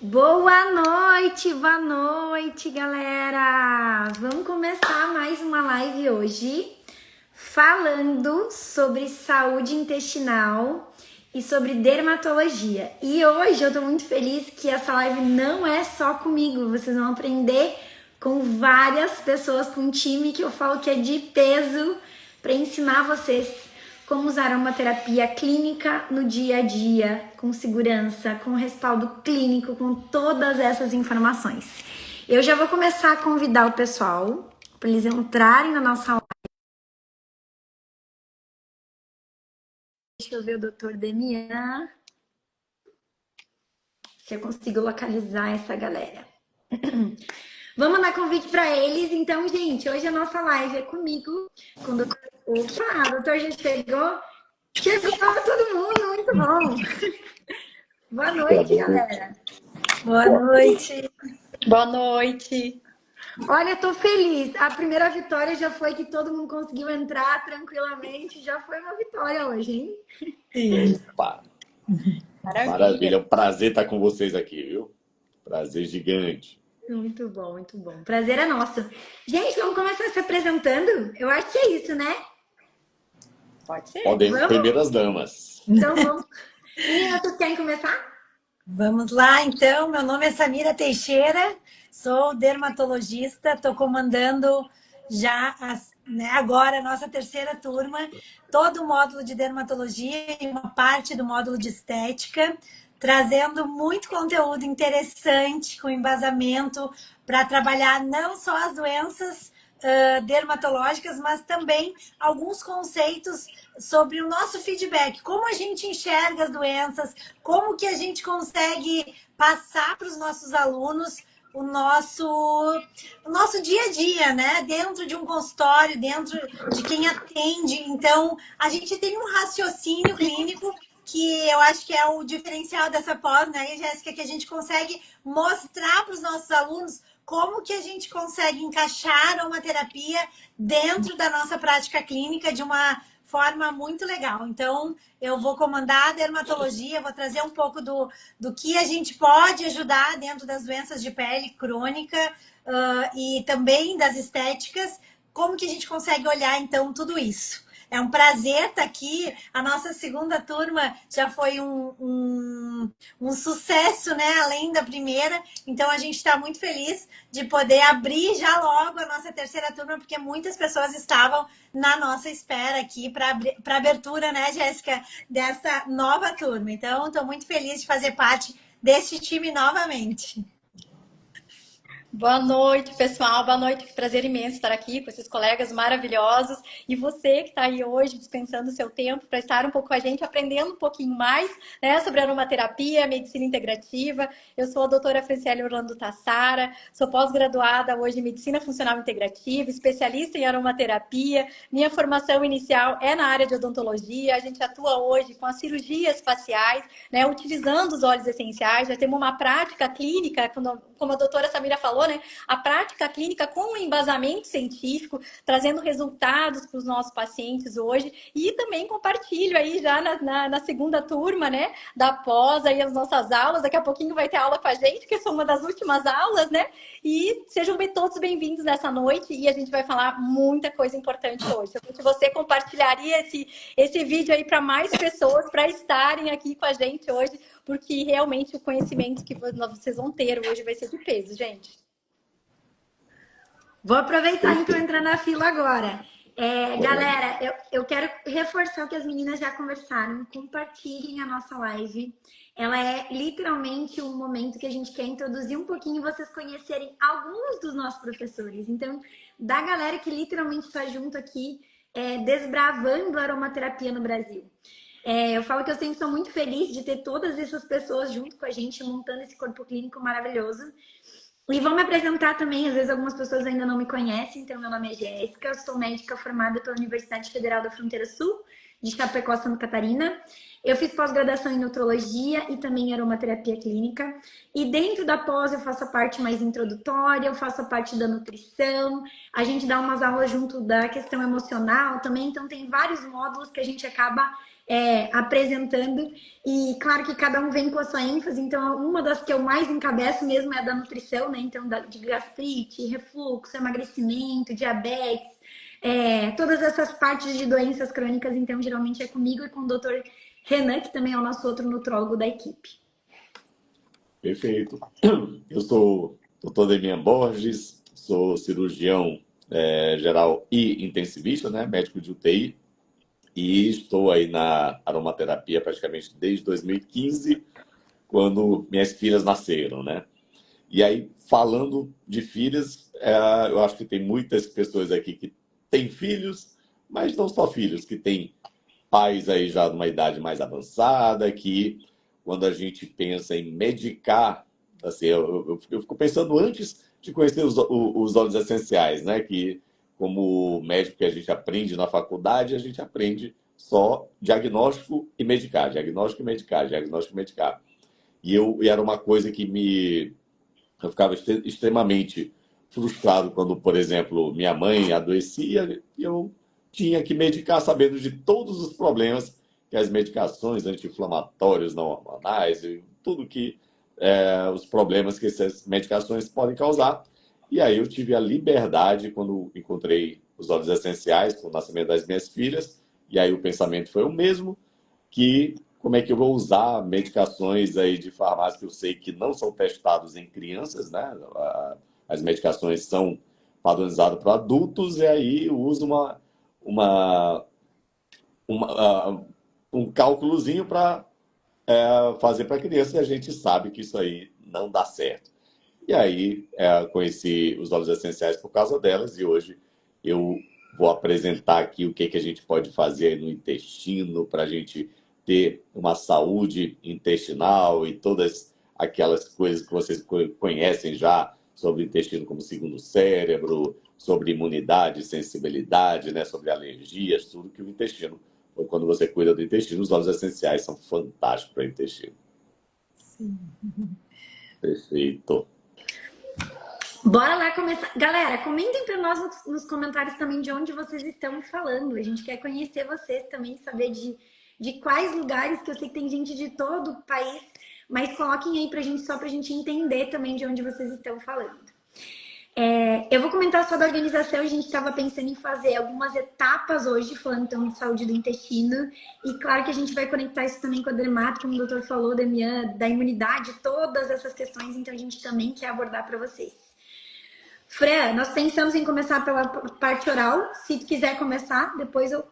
Boa noite, galera! Vamos começar mais uma live hoje falando sobre saúde intestinal e sobre dermatologia. E hoje eu tô muito feliz que essa live não é só comigo, vocês vão aprender com várias pessoas, com um time que eu falo que é de peso para ensinar vocês como usar aromaterapia clínica no dia a dia, com segurança, com respaldo clínico, com todas essas informações. Eu já vou começar a convidar o pessoal para eles entrarem na nossa live. Deixa eu ver o Dr. Demian, se eu consigo localizar essa galera. Vamos mandar convite para eles. Então, gente, hoje a nossa live é comigo, com o doutor... Opa, o doutor já chegou? Chegou todo mundo, muito bom. Boa noite, galera. Boa noite. Boa noite. Olha, tô feliz. A primeira vitória já foi que todo mundo conseguiu entrar tranquilamente. Já foi uma vitória hoje, hein? Opa. Maravilha. É um prazer estar com vocês aqui, viu? Prazer gigante. Muito bom, muito bom. Prazer é nosso. Gente, vamos começar se apresentando? Eu acho que é isso, né? Pode ser. Podemos, primeiras damas. Então vamos. Meninas, vocês querem começar? Vamos lá, então. Meu nome é Samira Teixeira, sou dermatologista, estou comandando já agora a nossa terceira turma, todo o módulo de dermatologia e uma parte do módulo de estética, trazendo muito conteúdo interessante, com embasamento, para trabalhar não só as doenças dermatológicas, mas também alguns conceitos sobre o nosso feedback, como a gente enxerga as doenças, como que a gente consegue passar para os nossos alunos o nosso dia a dia, né? Dentro de um consultório, dentro de quem atende. Então, a gente tem um raciocínio clínico que eu acho que é o diferencial dessa pós, né, Jéssica, que a gente consegue mostrar para os nossos alunos como que a gente consegue encaixar a aromaterapia dentro da nossa prática clínica de uma forma muito legal. Então, eu vou comandar a dermatologia, vou trazer um pouco do que a gente pode ajudar dentro das doenças de pele crônica e também das estéticas, como que a gente consegue olhar, então, tudo isso. É um prazer estar aqui. A nossa segunda turma já foi um sucesso, né? Além da primeira. Então, a gente está muito feliz de poder abrir já logo a nossa terceira turma, porque muitas pessoas estavam na nossa espera aqui para abertura, né, Jéssica, dessa nova turma. Então, estou muito feliz de fazer parte desse time novamente. Boa noite, pessoal. Boa noite. Que prazer imenso estar aqui com esses colegas maravilhosos. E você que está aí hoje dispensando o seu tempo para estar um pouco com a gente, aprendendo um pouquinho mais, né, sobre aromaterapia, medicina integrativa. Eu sou a doutora Franciele Orlando Tassara, sou pós-graduada hoje em medicina funcional integrativa, especialista em aromaterapia. Minha formação inicial é na área de odontologia. A gente atua hoje com as cirurgias faciais, né, utilizando os óleos essenciais. Já temos uma prática clínica, como a doutora Samira falou, né? A prática clínica com um embasamento científico, trazendo resultados para os nossos pacientes hoje, e também compartilho aí já na segunda turma, né, da pós, aí as nossas aulas. Daqui a pouquinho vai ter aula com a gente, que são uma das últimas aulas, né? E sejam todos bem-vindos nessa noite, e a gente vai falar muita coisa importante hoje. Se você compartilharia esse vídeo aí para mais pessoas, para estarem aqui com a gente hoje, porque realmente o conhecimento que vocês vão ter hoje vai ser de peso, gente. Vou aproveitar então entrar na fila agora. Galera, eu quero reforçar o que as meninas já conversaram. Compartilhem a nossa live. Ela é literalmente um momento que a gente quer introduzir um pouquinho e vocês conhecerem alguns dos nossos professores. Então, da galera que literalmente está junto aqui, desbravando a aromaterapia no Brasil. Eu falo que eu sempre sou muito feliz de ter todas essas pessoas junto com a gente, montando esse corpo clínico maravilhoso. E vou me apresentar também, às vezes algumas pessoas ainda não me conhecem, então meu nome é Jéssica, eu sou médica formada pela Universidade Federal da Fronteira Sul, de Chapecó, Santa Catarina. Eu fiz pós-graduação em nutrologia e também em aromaterapia clínica. E dentro da pós eu faço a parte mais introdutória, eu faço a parte da nutrição, a gente dá umas aulas junto da questão emocional também, então tem vários módulos que a gente acaba apresentando. E claro que cada um vem com a sua ênfase, então uma das que eu mais encabeço mesmo é a da nutrição, né? Então, de gastrite, refluxo, emagrecimento, diabetes, todas essas partes de doenças crônicas, então geralmente é comigo e com o Dr. Renan, que também é o nosso outro nutrólogo da equipe. Perfeito. Eu sou Dr. Demian Borges, sou cirurgião geral e intensivista, né? Médico de UTI, e estou aí na aromaterapia praticamente desde 2015, quando minhas filhas nasceram, né? E aí, falando de filhas, eu acho que tem muitas pessoas aqui que têm filhos, mas não só filhos, que têm pais aí já numa idade mais avançada, que quando a gente pensa em medicar, assim, eu fico pensando antes de conhecer os óleos essenciais, né? Que como médico que a gente aprende na faculdade, a gente aprende só diagnóstico e medicar, diagnóstico e medicar, diagnóstico e medicar. E era uma coisa que eu ficava extremamente frustrado quando, por exemplo, minha mãe adoecia e eu tinha que medicar sabendo de todos os problemas que as medicações anti-inflamatórias não hormonais e tudo que os problemas que essas medicações podem causar. E aí eu tive a liberdade quando encontrei os óleos essenciais com o nascimento das minhas filhas. E aí o pensamento foi o mesmo, que como é que eu vou usar medicações aí de farmácia que eu sei que não são testados em crianças, né? As medicações são padronizadas para adultos, e aí eu uso um cálculozinho para fazer para criança, e a gente sabe que isso aí não dá certo. E aí conheci os óleos essenciais por causa delas, e hoje eu vou apresentar aqui o que a gente pode fazer no intestino para a gente ter uma saúde intestinal e todas aquelas coisas que vocês conhecem já sobre o intestino como segundo cérebro, sobre imunidade, sensibilidade, né, sobre alergias, tudo que o intestino, quando você cuida do intestino, os óleos essenciais são fantásticos para o intestino. Sim. Perfeito. Bora lá começar. Galera, comentem para nós nos comentários também de onde vocês estão falando. A gente quer conhecer vocês também, saber de quais lugares, que eu sei que tem gente de todo o país, mas coloquem aí pra gente, só pra gente entender também de onde vocês estão falando. Eu vou comentar sobre a organização. A gente estava pensando em fazer algumas etapas hoje, falando então de saúde do intestino. E claro que a gente vai conectar isso também com a dermato, como o doutor falou, Demian, da imunidade, todas essas questões, então a gente também quer abordar para vocês. Fran, nós pensamos em começar pela parte oral. Se tu quiser começar, depois eu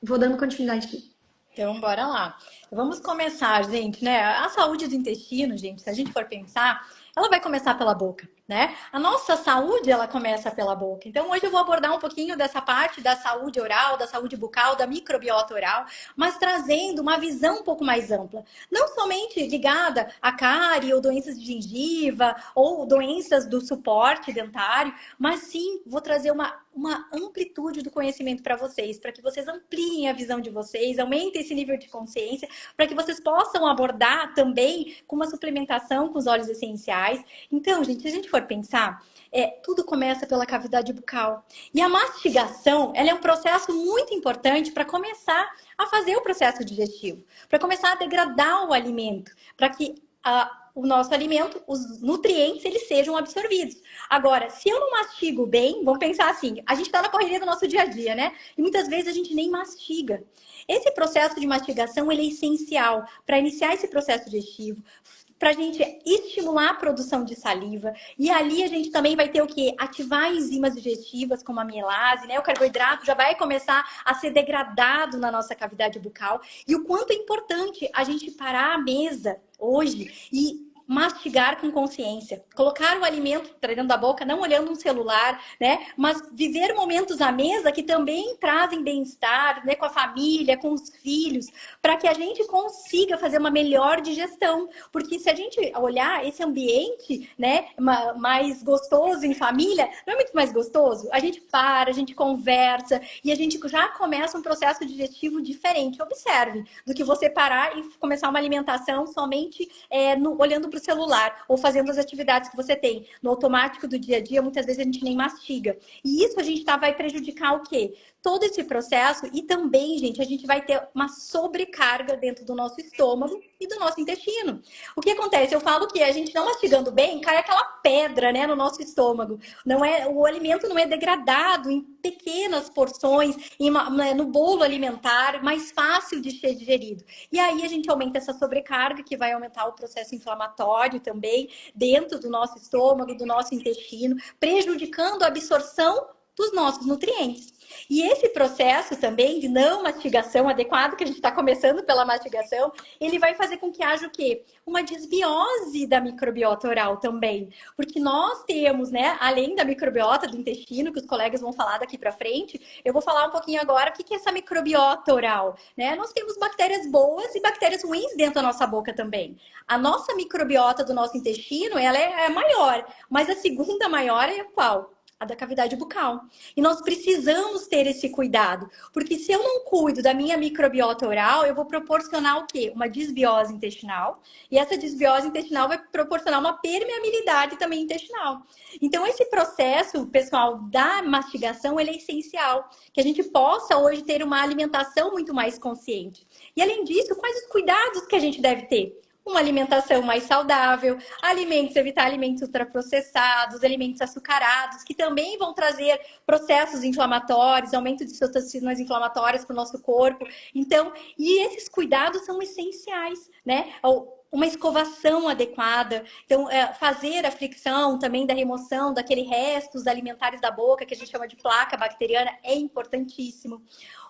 vou dando continuidade aqui. Então, bora lá. Vamos começar, gente, né? A saúde do intestino, gente, se a gente for pensar, ela vai começar pela boca, né? A nossa saúde, ela começa pela boca. Então, hoje eu vou abordar um pouquinho dessa parte da saúde oral, da saúde bucal, da microbiota oral, mas trazendo uma visão um pouco mais ampla. Não somente ligada a cárie ou doenças de gengiva ou doenças do suporte dentário, mas sim, vou trazer uma amplitude do conhecimento para vocês, para que vocês ampliem a visão de vocês, aumentem esse nível de consciência, para que vocês possam abordar também com uma suplementação com os óleos essenciais. Então, gente, se a gente for pensar, tudo começa pela cavidade bucal. E a mastigação, ela é um processo muito importante para começar a fazer o processo digestivo, para começar a degradar o alimento, para que o nosso alimento, os nutrientes, eles sejam absorvidos. Agora, se eu não mastigo bem, vamos pensar assim, a gente está na correria do nosso dia a dia, né? E muitas vezes a gente nem mastiga. Esse processo de mastigação, ele é essencial para iniciar esse processo digestivo, para a gente estimular a produção de saliva. E ali a gente também vai ter o quê? Ativar enzimas digestivas, como a mielase, né? O carboidrato já vai começar a ser degradado na nossa cavidade bucal. E o quanto é importante a gente parar à mesa hoje e mastigar com consciência, colocar o alimento para dentro da boca, não olhando um celular, né? Mas viver momentos à mesa que também trazem bem-estar, né? Com a família, com os filhos, para que a gente consiga fazer uma melhor digestão. Porque se a gente olhar esse ambiente, né, mais gostoso em família, não é muito mais gostoso? A gente para, a gente conversa e a gente já começa um processo digestivo diferente. Observe, do que você parar e começar uma alimentação somente olhando para para o celular ou fazendo as atividades que você tem no automático do dia a dia, muitas vezes a gente nem mastiga. E isso a gente vai prejudicar o quê? Todo esse processo e também, gente, a gente vai ter uma sobrecarga dentro do nosso estômago e do nosso intestino. O que acontece? Eu falo que a gente não mastigando bem, cai aquela pedra, né, no nosso estômago. O alimento não é degradado em pequenas porções, no bolo alimentar, mais fácil de ser digerido. E aí a gente aumenta essa sobrecarga, que vai aumentar o processo inflamatório também, dentro do nosso estômago, do nosso intestino, prejudicando a absorção dos nossos nutrientes. E esse processo também de não mastigação adequado, que a gente está começando pela mastigação, ele vai fazer com que haja o quê? Uma desbiose da microbiota oral também. Porque nós temos, né, além da microbiota do intestino, que os colegas vão falar daqui para frente, eu vou falar um pouquinho agora o que é essa microbiota oral, né? Nós temos bactérias boas e bactérias ruins dentro da nossa boca também. A nossa microbiota do nosso intestino, ela é maior, mas a segunda maior é qual? A da cavidade bucal. E nós precisamos ter esse cuidado, porque se eu não cuido da minha microbiota oral, eu vou proporcionar o quê? Uma desbiose intestinal, e essa desbiose intestinal vai proporcionar uma permeabilidade também intestinal. Então, esse processo, pessoal, da mastigação, ele é essencial, que a gente possa hoje ter uma alimentação muito mais consciente. E, além disso, quais os cuidados que a gente deve ter? Uma alimentação mais saudável, evitar alimentos ultraprocessados, alimentos açucarados, que também vão trazer processos inflamatórios, aumento de citocinas inflamatórias para o nosso corpo. Então, e esses cuidados são essenciais, né? Uma escovação adequada, então fazer a fricção também da remoção daqueles restos alimentares da boca, que a gente chama de placa bacteriana, é importantíssimo.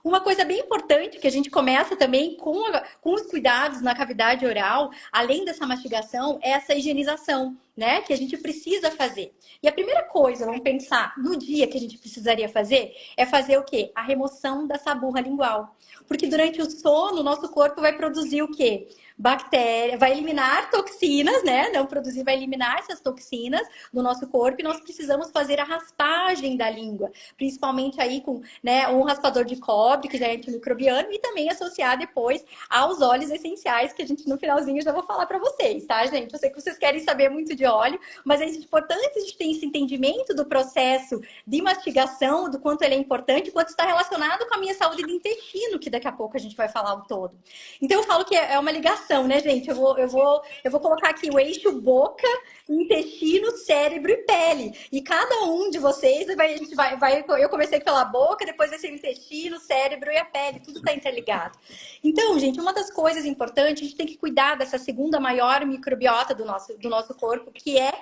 Uma coisa bem importante que a gente começa também com os cuidados na cavidade oral, além dessa mastigação, é essa higienização, né? Que a gente precisa fazer. E a primeira coisa, vamos pensar no dia que a gente precisaria fazer, é fazer o quê? A remoção da saburra lingual. Porque durante o sono, o nosso corpo vai produzir o quê? Bactéria, vai eliminar toxinas, né? Não produzir, vai eliminar essas toxinas do nosso corpo e nós precisamos fazer a raspagem da língua, principalmente aí com, né, um raspador de cobre, que já é antimicrobiano, e também associar depois aos óleos essenciais, que a gente no finalzinho já vou falar para vocês, tá, gente? Eu sei que vocês querem saber muito de óleo, mas é importante a gente ter esse entendimento do processo de mastigação, do quanto ele é importante, quanto está relacionado com a minha saúde do intestino, que daqui a pouco a gente vai falar o todo. Então eu falo que é uma ligação, né, gente? Eu vou colocar aqui o eixo boca, intestino, cérebro e pele. E cada um de vocês, eu comecei pela boca, depois vai ser o intestino, o cérebro e a pele. Tudo está interligado. Então, gente, uma das coisas importantes, a gente tem que cuidar dessa segunda maior microbiota do nosso corpo, que é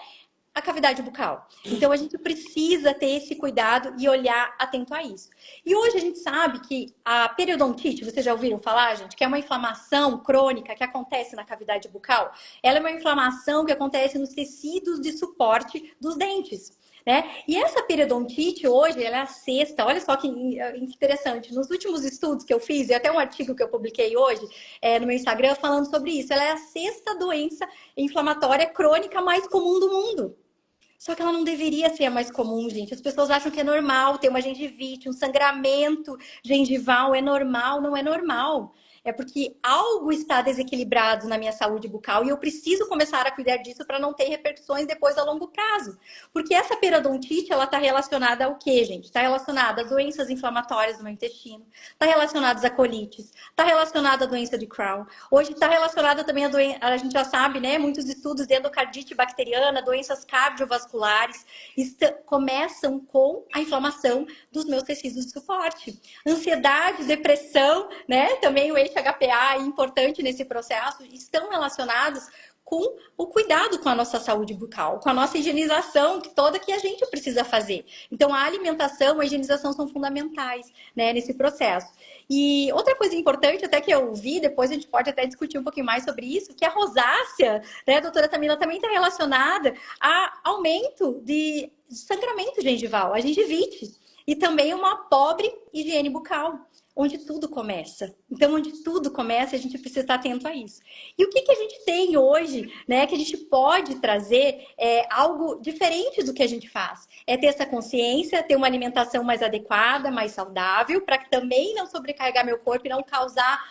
a cavidade bucal. Então, a gente precisa ter esse cuidado e olhar atento a isso. E hoje a gente sabe que a periodontite, vocês já ouviram falar, gente? Que é uma inflamação crônica que acontece na cavidade bucal. Ela é uma inflamação que acontece nos tecidos de suporte dos dentes, né? E essa periodontite hoje, ela é a sexta, olha só que interessante, nos últimos estudos que eu fiz, e até um artigo que eu publiquei hoje no meu Instagram falando sobre isso, ela é a sexta doença inflamatória crônica mais comum do mundo. Só que ela não deveria ser a mais comum, gente. As pessoas acham que é normal ter uma gengivite, um sangramento gengival. É normal? Não é normal. É porque algo está desequilibrado na minha saúde bucal e eu preciso começar a cuidar disso para não ter repercussões depois a longo prazo. Porque essa periodontite, ela está relacionada ao quê, gente? Está relacionada a doenças inflamatórias do meu intestino, está relacionada a colites, está relacionada à doença de Crohn. Hoje está relacionada também a gente já sabe, né? Muitos estudos de endocardite bacteriana, doenças cardiovasculares, começam com a inflamação dos meus tecidos de suporte. Ansiedade, depressão, né? Também o HPA é importante nesse processo, estão relacionados com o cuidado com a nossa saúde bucal, com a nossa higienização toda que a gente precisa fazer. Então, a alimentação, a higienização são fundamentais, né, nesse processo. E outra coisa importante, até que eu vi, depois a gente pode até discutir um pouquinho mais sobre isso, que a rosácea, né, doutora Tamila, também está relacionada a aumento de sangramento gengival, a gengivite, e também uma pobre higiene bucal. onde tudo começa. Então, onde tudo começa, a gente precisa estar atento a isso. E o que a gente tem hoje, né, que a gente pode trazer algo diferente do que a gente faz? É ter essa consciência, ter uma alimentação mais adequada, mais saudável, para que também não sobrecarregar meu corpo e não causar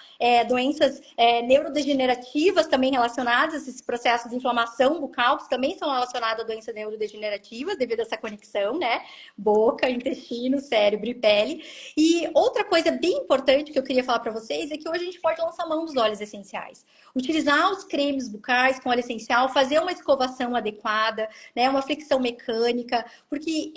doenças neurodegenerativas também relacionadas a esse processo de inflamação bucal, que também são relacionadas a doenças neurodegenerativas devido a essa conexão, né? Boca, intestino, cérebro e pele. E outra coisa bem importante que eu queria falar para vocês é que hoje a gente pode lançar mão dos óleos essenciais. Utilizar os cremes bucais com óleo essencial, fazer uma escovação adequada, né? Uma fricção mecânica, porque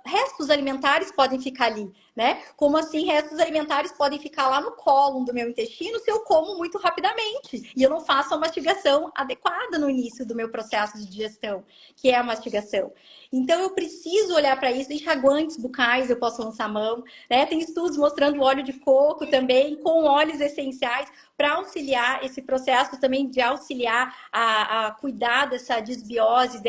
restos alimentares podem ficar ali, né? Como assim, restos alimentares podem ficar lá no cólon do meu intestino se eu como muito rapidamente e eu não faço a mastigação adequada no início do meu processo de digestão, que é a mastigação. Então, eu preciso olhar para isso. Enxaguantes bucais eu posso lançar mão, né? Tem estudos mostrando óleo de coco também, com óleos essenciais, para auxiliar esse processo também de auxiliar a cuidar dessa desbiose,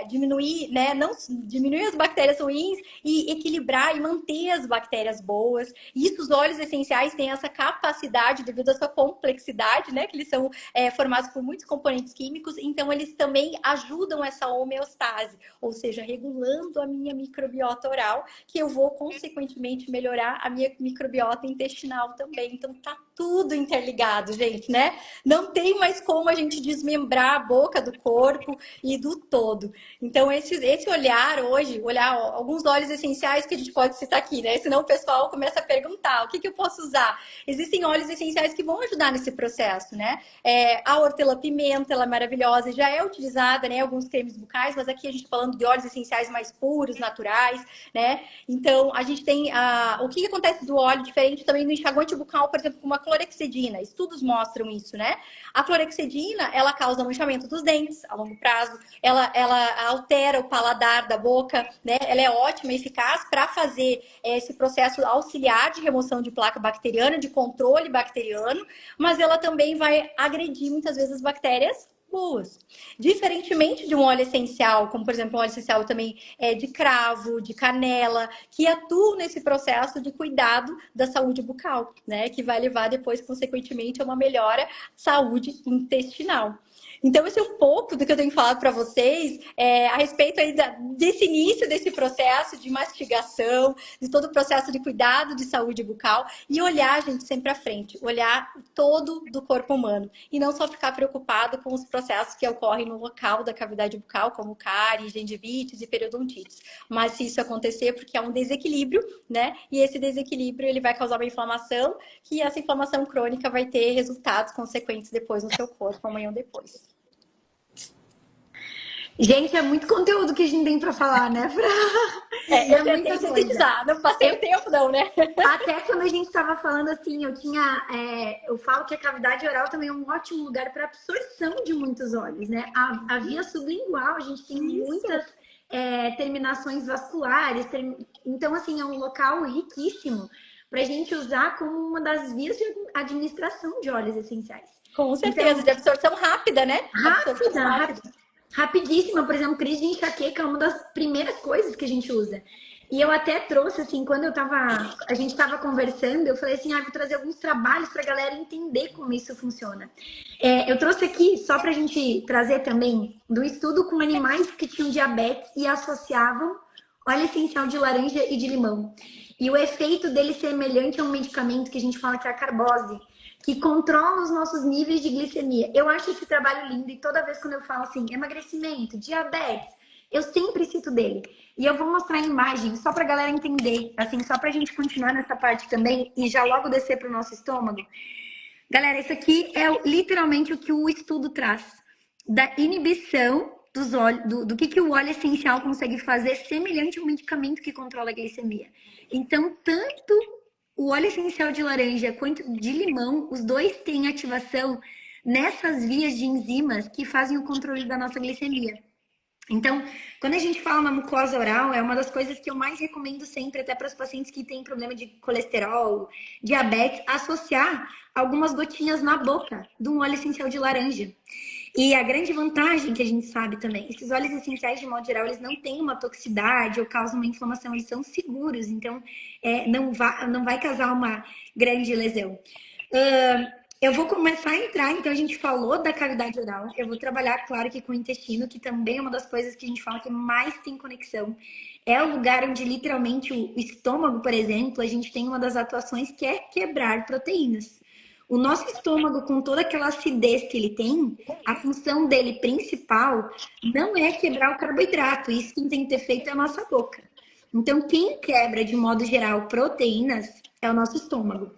diminuir, né? Não diminuir as bactérias ruins e equilibrar e manter as bactérias boas. E isso, os óleos essenciais têm essa capacidade, devido à sua complexidade, né? Que eles são formados por muitos componentes químicos, então eles também ajudam essa homeostase, ou seja, regulando a minha microbiota oral, que eu vou, consequentemente, melhorar a minha microbiota intestinal também. Então, tá tudo interligado, gente, né? Não tem mais como a gente desmembrar a boca do corpo e do todo. Então, esse olhar hoje, olhar alguns óleos essenciais que a gente pode citar aqui, né? Senão o pessoal começa a perguntar, o que eu posso usar? Existem óleos essenciais que vão ajudar nesse processo, né? A hortelã-pimenta, ela é maravilhosa, já é utilizada, né? Alguns cremes bucais, mas aqui a gente tá falando de óleos essenciais mais puros, naturais, né? Então, a gente tem o que acontece do óleo diferente também no enxaguante bucal, por exemplo, com uma clorexidina. Estudos mostram isso, né? A clorexidina, ela causa manchamento dos dentes a longo prazo, ela altera o paladar da boca, né? Ela é ótima e eficaz para fazer esse processo auxiliar de remoção de placa bacteriana, de controle bacteriano, mas ela também vai agredir muitas vezes as bactérias boas. Diferentemente de um óleo essencial, como por exemplo um óleo essencial também de cravo, de canela, que atuam nesse processo de cuidado da saúde bucal, né? Que vai levar depois, consequentemente, a uma melhora saúde intestinal. Então, esse é um pouco do que eu tenho falado para vocês a respeito aí desse início desse processo de mastigação, de todo o processo de cuidado de saúde bucal e olhar, gente, sempre à frente, olhar todo do corpo humano e não só ficar preocupado com os processos que ocorrem no local da cavidade bucal, como cárie, gengivites e periodontites. Mas se isso acontecer, porque é um desequilíbrio, né? E esse desequilíbrio ele vai causar uma inflamação, que essa inflamação crônica vai ter resultados consequentes depois no seu corpo, amanhã ou depois. Gente, é muito conteúdo que a gente tem para falar, né, Fran? Eu tentei sintetizar, não passei o tempo não, né? Até quando a gente estava falando assim, eu falo que a cavidade oral também é um ótimo lugar para absorção de muitos óleos, né? A via sublingual, a gente tem muitas terminações vasculares, então assim, é um local riquíssimo para a gente usar como uma das vias de administração de óleos essenciais. Com certeza, então, de absorção rápida, né? Rápida. Rapidíssima, por exemplo, crise de enxaqueca é uma das primeiras coisas que a gente usa. E eu até trouxe, assim, quando a gente estava conversando, eu falei assim, vou trazer alguns trabalhos para a galera entender como isso funciona. Eu trouxe aqui, só para a gente trazer também, do estudo com animais que tinham diabetes e associavam óleo essencial de laranja e de limão. E o efeito dele semelhante a um medicamento que a gente fala que é a carbose, que controla os nossos níveis de glicemia. Eu acho esse trabalho lindo e toda vez quando eu falo assim, emagrecimento, diabetes, eu sempre cito dele. E eu vou mostrar a imagem só para a galera entender, assim, só para a gente continuar nessa parte também e já logo descer para o nosso estômago. Galera, isso aqui é literalmente o que o estudo traz, da inibição dos óleos, do que o óleo essencial consegue fazer semelhante a um medicamento que controla a glicemia. Então, tanto o óleo essencial de laranja quanto de limão, os dois têm ativação nessas vias de enzimas que fazem o controle da nossa glicemia. Então, quando a gente fala na mucosa oral, é uma das coisas que eu mais recomendo sempre, até para os pacientes que têm problema de colesterol, diabetes, associar algumas gotinhas na boca de um óleo essencial de laranja. E a grande vantagem que a gente sabe também, esses óleos essenciais, de modo geral, eles não têm uma toxicidade ou causam uma inflamação, eles são seguros, então não vai causar uma grande lesão. Eu vou começar a entrar, então a gente falou da cavidade oral, eu vou trabalhar, claro, que com o intestino, que também é uma das coisas que a gente fala que mais tem conexão. É o lugar onde, literalmente, o estômago, por exemplo, a gente tem uma das atuações que é quebrar proteínas. O nosso estômago, com toda aquela acidez que ele tem, a função dele principal não é quebrar o carboidrato. Isso quem tem que ter feito é a nossa boca. Então, quem quebra, de modo geral, proteínas é o nosso estômago.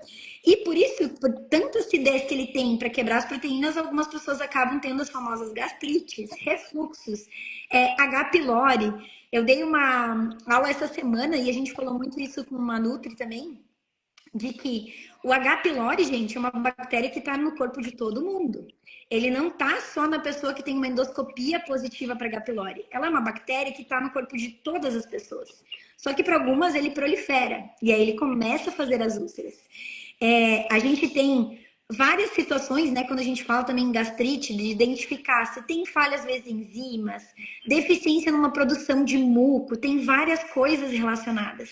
E por isso, por tanta acidez que ele tem para quebrar as proteínas, algumas pessoas acabam tendo as famosas gastrites, refluxos, H. pylori. Eu dei uma aula essa semana e a gente falou muito isso com uma Nutri também, de que o H. pylori, gente, é uma bactéria que está no corpo de todo mundo. Ele não está só na pessoa que tem uma endoscopia positiva para H. pylori. Ela é uma bactéria que está no corpo de todas as pessoas. Só que para algumas ele prolifera. E aí ele começa a fazer as úlceras. A gente tem várias situações, né? Quando a gente fala também em gastrite, de identificar se tem falhas, às vezes, em enzimas, deficiência numa produção de muco, tem várias coisas relacionadas.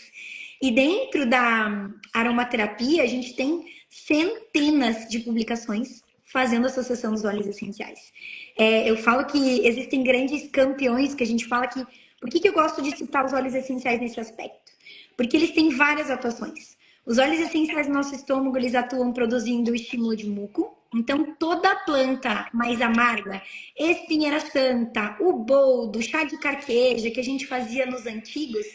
E dentro da aromaterapia, a gente tem centenas de publicações fazendo associação dos óleos essenciais. Eu falo que existem grandes campeões que a gente fala que... Por que eu gosto de citar os óleos essenciais nesse aspecto? Porque eles têm várias atuações. Os óleos essenciais do nosso estômago, eles atuam produzindo o estímulo de muco. Então, toda a planta mais amarga, espinheira santa, o boldo, o chá de carqueja que a gente fazia nos antigos,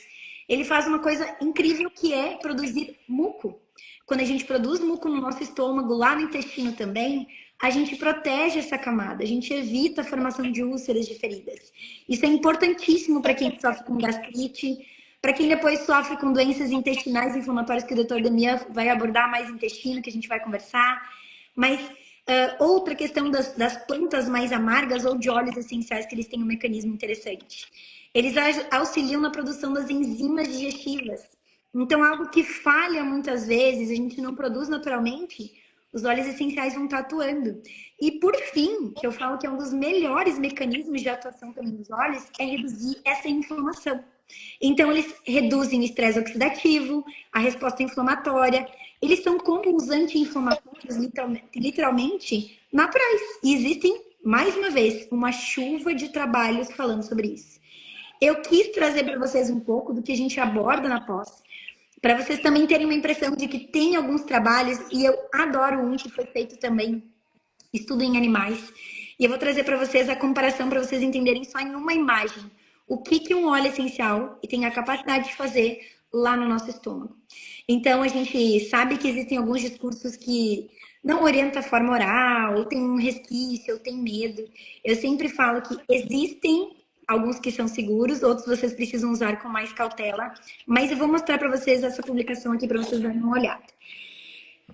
ele faz uma coisa incrível que é produzir muco. Quando a gente produz muco no nosso estômago, lá no intestino também, a gente protege essa camada, a gente evita a formação de úlceras, de feridas. Isso é importantíssimo para quem sofre com gastrite, para quem depois sofre com doenças intestinais inflamatórias, que o Dr. Damian vai abordar mais intestino, que a gente vai conversar. Mas outra questão das plantas mais amargas ou de óleos essenciais, que eles têm um mecanismo interessante. Eles auxiliam na produção das enzimas digestivas. Então, algo que falha muitas vezes, a gente não produz naturalmente, os óleos essenciais vão estar atuando. E, por fim, que eu falo que é um dos melhores mecanismos de atuação também dos óleos, é reduzir essa inflamação. Então, eles reduzem o estresse oxidativo, a resposta inflamatória. Eles são como os anti-inflamatórios, literalmente, naturais. E existem, mais uma vez, uma chuva de trabalhos falando sobre isso. Eu quis trazer para vocês um pouco do que a gente aborda na pós, para vocês também terem uma impressão de que tem alguns trabalhos, e eu adoro um que foi feito também, estudo em animais, e eu vou trazer para vocês a comparação para vocês entenderem só em uma imagem o que um óleo essencial tem a capacidade de fazer lá no nosso estômago. Então, a gente sabe que existem alguns discursos que não orientam a forma oral, ou tem um resquício, ou tem medo. Eu sempre falo que existem alguns que são seguros, outros vocês precisam usar com mais cautela, mas eu vou mostrar para vocês essa publicação aqui para vocês darem uma olhada.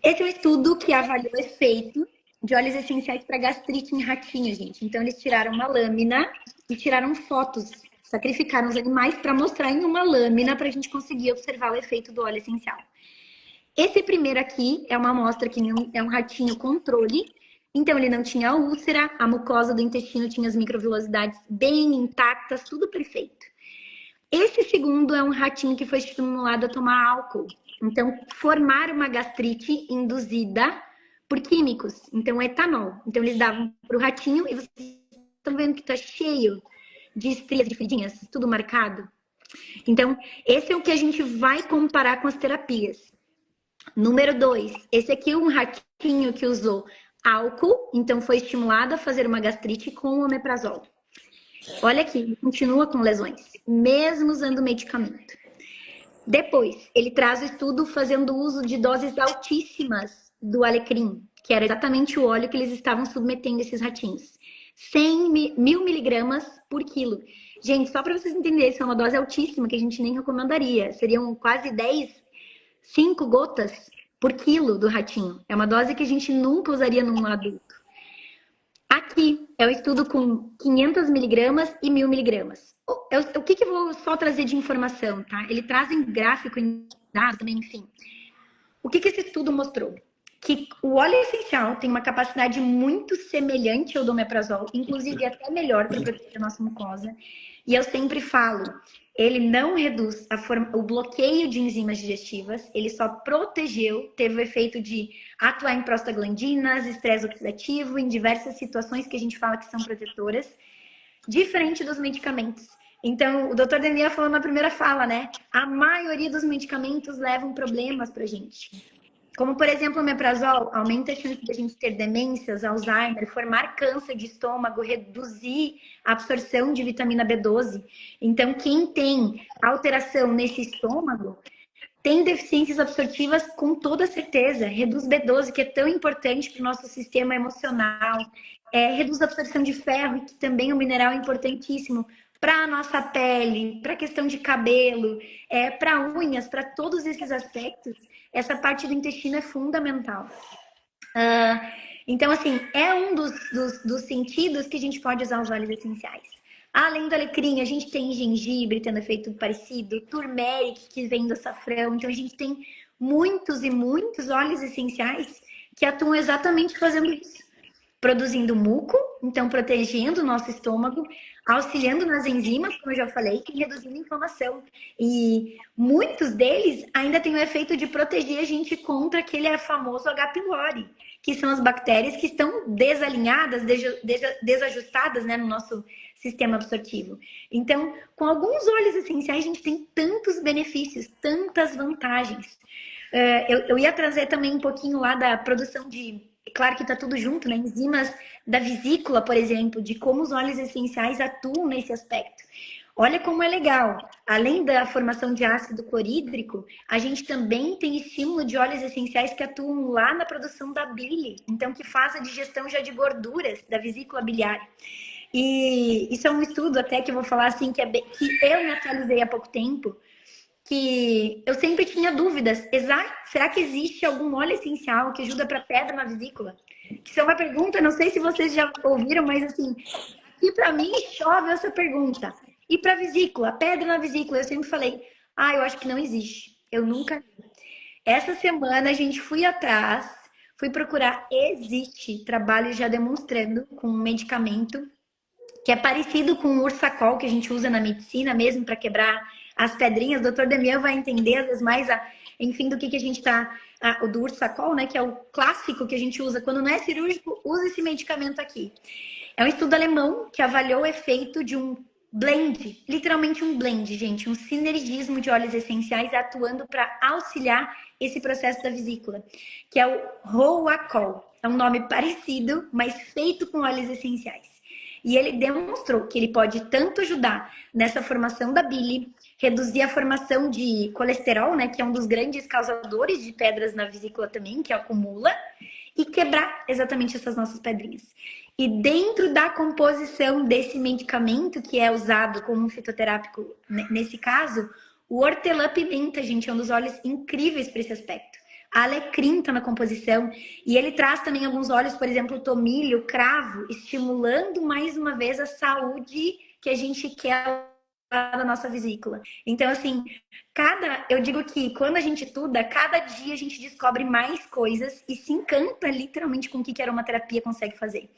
Esse é um estudo que avaliou o efeito de óleos essenciais para gastrite em ratinho, gente. Então, eles tiraram uma lâmina e tiraram fotos, sacrificaram os animais para mostrar em uma lâmina para a gente conseguir observar o efeito do óleo essencial. Esse primeiro aqui é uma amostra que é um ratinho controle. Então, ele não tinha úlcera, a mucosa do intestino tinha as microvilosidades bem intactas, tudo perfeito. Esse segundo é um ratinho que foi estimulado a tomar álcool. Então, formar uma gastrite induzida por químicos. Então, etanol. Então, eles davam para o ratinho e vocês estão vendo que está cheio de estrias, de feridinhas, tudo marcado. Então, esse é o que a gente vai comparar com as terapias. Número 2, esse aqui é um ratinho que usou álcool, então foi estimulado a fazer uma gastrite com o omeprazol. Olha aqui, continua com lesões, mesmo usando medicamento. Depois, ele traz o estudo fazendo uso de doses altíssimas do alecrim, que era exatamente o óleo que eles estavam submetendo esses ratinhos. 100 mil miligramas por quilo. Gente, só para vocês entenderem, isso é uma dose altíssima que a gente nem recomendaria. Seriam quase 5 gotas por quilo do ratinho. É uma dose que a gente nunca usaria num adulto. Aqui é o estudo com 500 miligramas e 1000 miligramas. O que eu vou só trazer de informação, tá? Ele traz em gráfico, em dados também, enfim. O que esse estudo mostrou? que o óleo essencial tem uma capacidade muito semelhante ao do omeprazol, inclusive até melhor para proteger a nossa mucosa. E eu sempre falo, ele não reduz o bloqueio de enzimas digestivas, ele só protegeu, teve o efeito de atuar em prostaglandinas, estresse oxidativo, em diversas situações que a gente fala que são protetoras, diferente dos medicamentos. Então, o Dr. Demir falou na primeira fala, né? A maioria dos medicamentos levam problemas pra gente. Como, por exemplo, o omeprazol aumenta a chance de a gente ter demências, Alzheimer, formar câncer de estômago, reduzir a absorção de vitamina B12. Então, quem tem alteração nesse estômago tem deficiências absortivas com toda certeza. Reduz B12, que é tão importante para o nosso sistema emocional. Reduz a absorção de ferro, que também é um mineral importantíssimo para a nossa pele, para a questão de cabelo, para unhas, para todos esses aspectos. Essa parte do intestino é fundamental. Então, assim, é um dos sentidos que a gente pode usar os óleos essenciais. Além do alecrim, a gente tem gengibre tendo efeito parecido, turmeric, que vem do açafrão. Então, a gente tem muitos e muitos óleos essenciais que atuam exatamente fazendo isso. Produzindo muco, então protegendo o nosso estômago, auxiliando nas enzimas, como eu já falei, e reduzindo a inflamação. E muitos deles ainda têm o efeito de proteger a gente contra aquele famoso H. pylori, que são as bactérias que estão desalinhadas, desajustadas, né, no nosso sistema absortivo. Então, com alguns óleos essenciais, a gente tem tantos benefícios, tantas vantagens. Eu ia trazer também um pouquinho lá da produção de... Claro que está tudo junto, né? Enzimas da vesícula, por exemplo, de como os óleos essenciais atuam nesse aspecto. Olha como é legal. Além da formação de ácido clorídrico, a gente também tem estímulo de óleos essenciais que atuam lá na produção da bile. Então, que faz a digestão já de gorduras da vesícula biliar. E isso é um estudo até que eu vou falar assim, que eu me atualizei há pouco tempo, que eu sempre tinha dúvidas. Será que existe algum óleo essencial que ajuda para pedra na vesícula? Isso é uma pergunta, não sei se vocês já ouviram, mas assim, e para mim chove essa pergunta. E para vesícula, pedra na vesícula, eu sempre falei, eu acho que não existe. Eu nunca vi. Essa semana a gente fui atrás, fui procurar, existe trabalho já demonstrando com um medicamento que é parecido com o Ursacol que a gente usa na medicina mesmo para quebrar as pedrinhas. O Dr. Damião vai entender às vezes mais, enfim, do que a gente está... O do Ursacol, né, que é o clássico que a gente usa quando não é cirúrgico, usa esse medicamento aqui. É um estudo alemão que avaliou o efeito de um blend, literalmente um blend, gente, um sinergismo de óleos essenciais atuando para auxiliar esse processo da vesícula, que é o Roacol. É um nome parecido, mas feito com óleos essenciais. E ele demonstrou que ele pode tanto ajudar nessa formação da bile, reduzir a formação de colesterol, né, que é um dos grandes causadores de pedras na vesícula também, que acumula, e quebrar exatamente essas nossas pedrinhas. E dentro da composição desse medicamento, que é usado como um fitoterápico, nesse caso, o hortelã-pimenta, gente, é um dos óleos incríveis para esse aspecto. A alecrim está na composição. E ele traz também alguns óleos, por exemplo, o tomilho, cravo, estimulando mais uma vez a saúde que a gente quer da nossa vesícula. Então, assim, eu digo que quando a gente estuda, cada dia a gente descobre mais coisas e se encanta literalmente com o que a aromaterapia consegue fazer.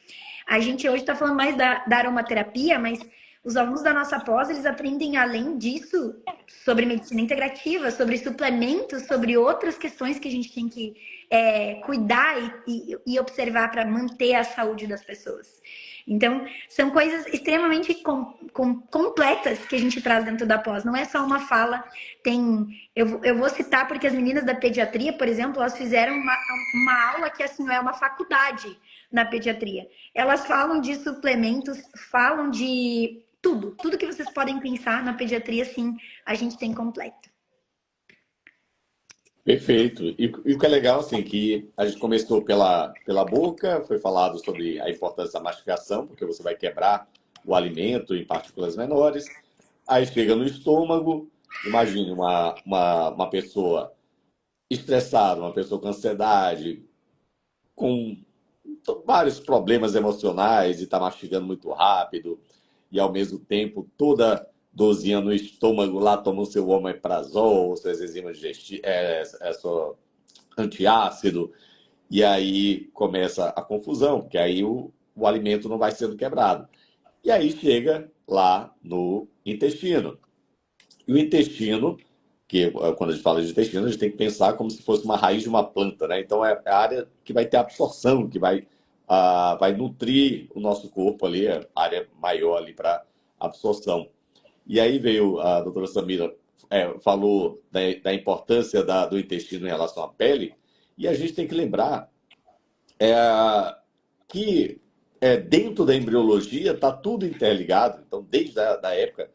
A gente hoje está falando mais da aromaterapia, mas os alunos da nossa pós, eles aprendem além disso sobre medicina integrativa, sobre suplementos, sobre outras questões que a gente tem que cuidar e observar para manter a saúde das pessoas. Então, são coisas extremamente completas que a gente traz dentro da pós. Não é só uma fala. Eu vou citar porque as meninas da pediatria, por exemplo, elas fizeram uma aula que assim é uma faculdade na pediatria. Elas falam de suplementos, falam de tudo que vocês podem pensar na pediatria, sim, a gente tem completo. Perfeito. E o que é legal, assim, que a gente começou pela boca, foi falado sobre a importância da mastigação, porque você vai quebrar o alimento em partículas menores. Aí chega no estômago, imagine uma pessoa estressada, uma pessoa com ansiedade, com vários problemas emocionais e está mastigando muito rápido, e ao mesmo tempo toda dorzinha no estômago, lá toma o seu omeprazol, suas enzimas digestivas, antiácido, e aí começa a confusão, porque aí o alimento não vai sendo quebrado. E aí chega lá no intestino. E o intestino, que quando a gente fala de intestino, a gente tem que pensar como se fosse uma raiz de uma planta, né? Então é a área que vai ter absorção, que vai nutrir o nosso corpo ali, a área maior ali para absorção. E aí veio a doutora Samira, falou da importância do intestino em relação à pele, e a gente tem que lembrar que dentro da embriologia está tudo interligado. Então, desde a da época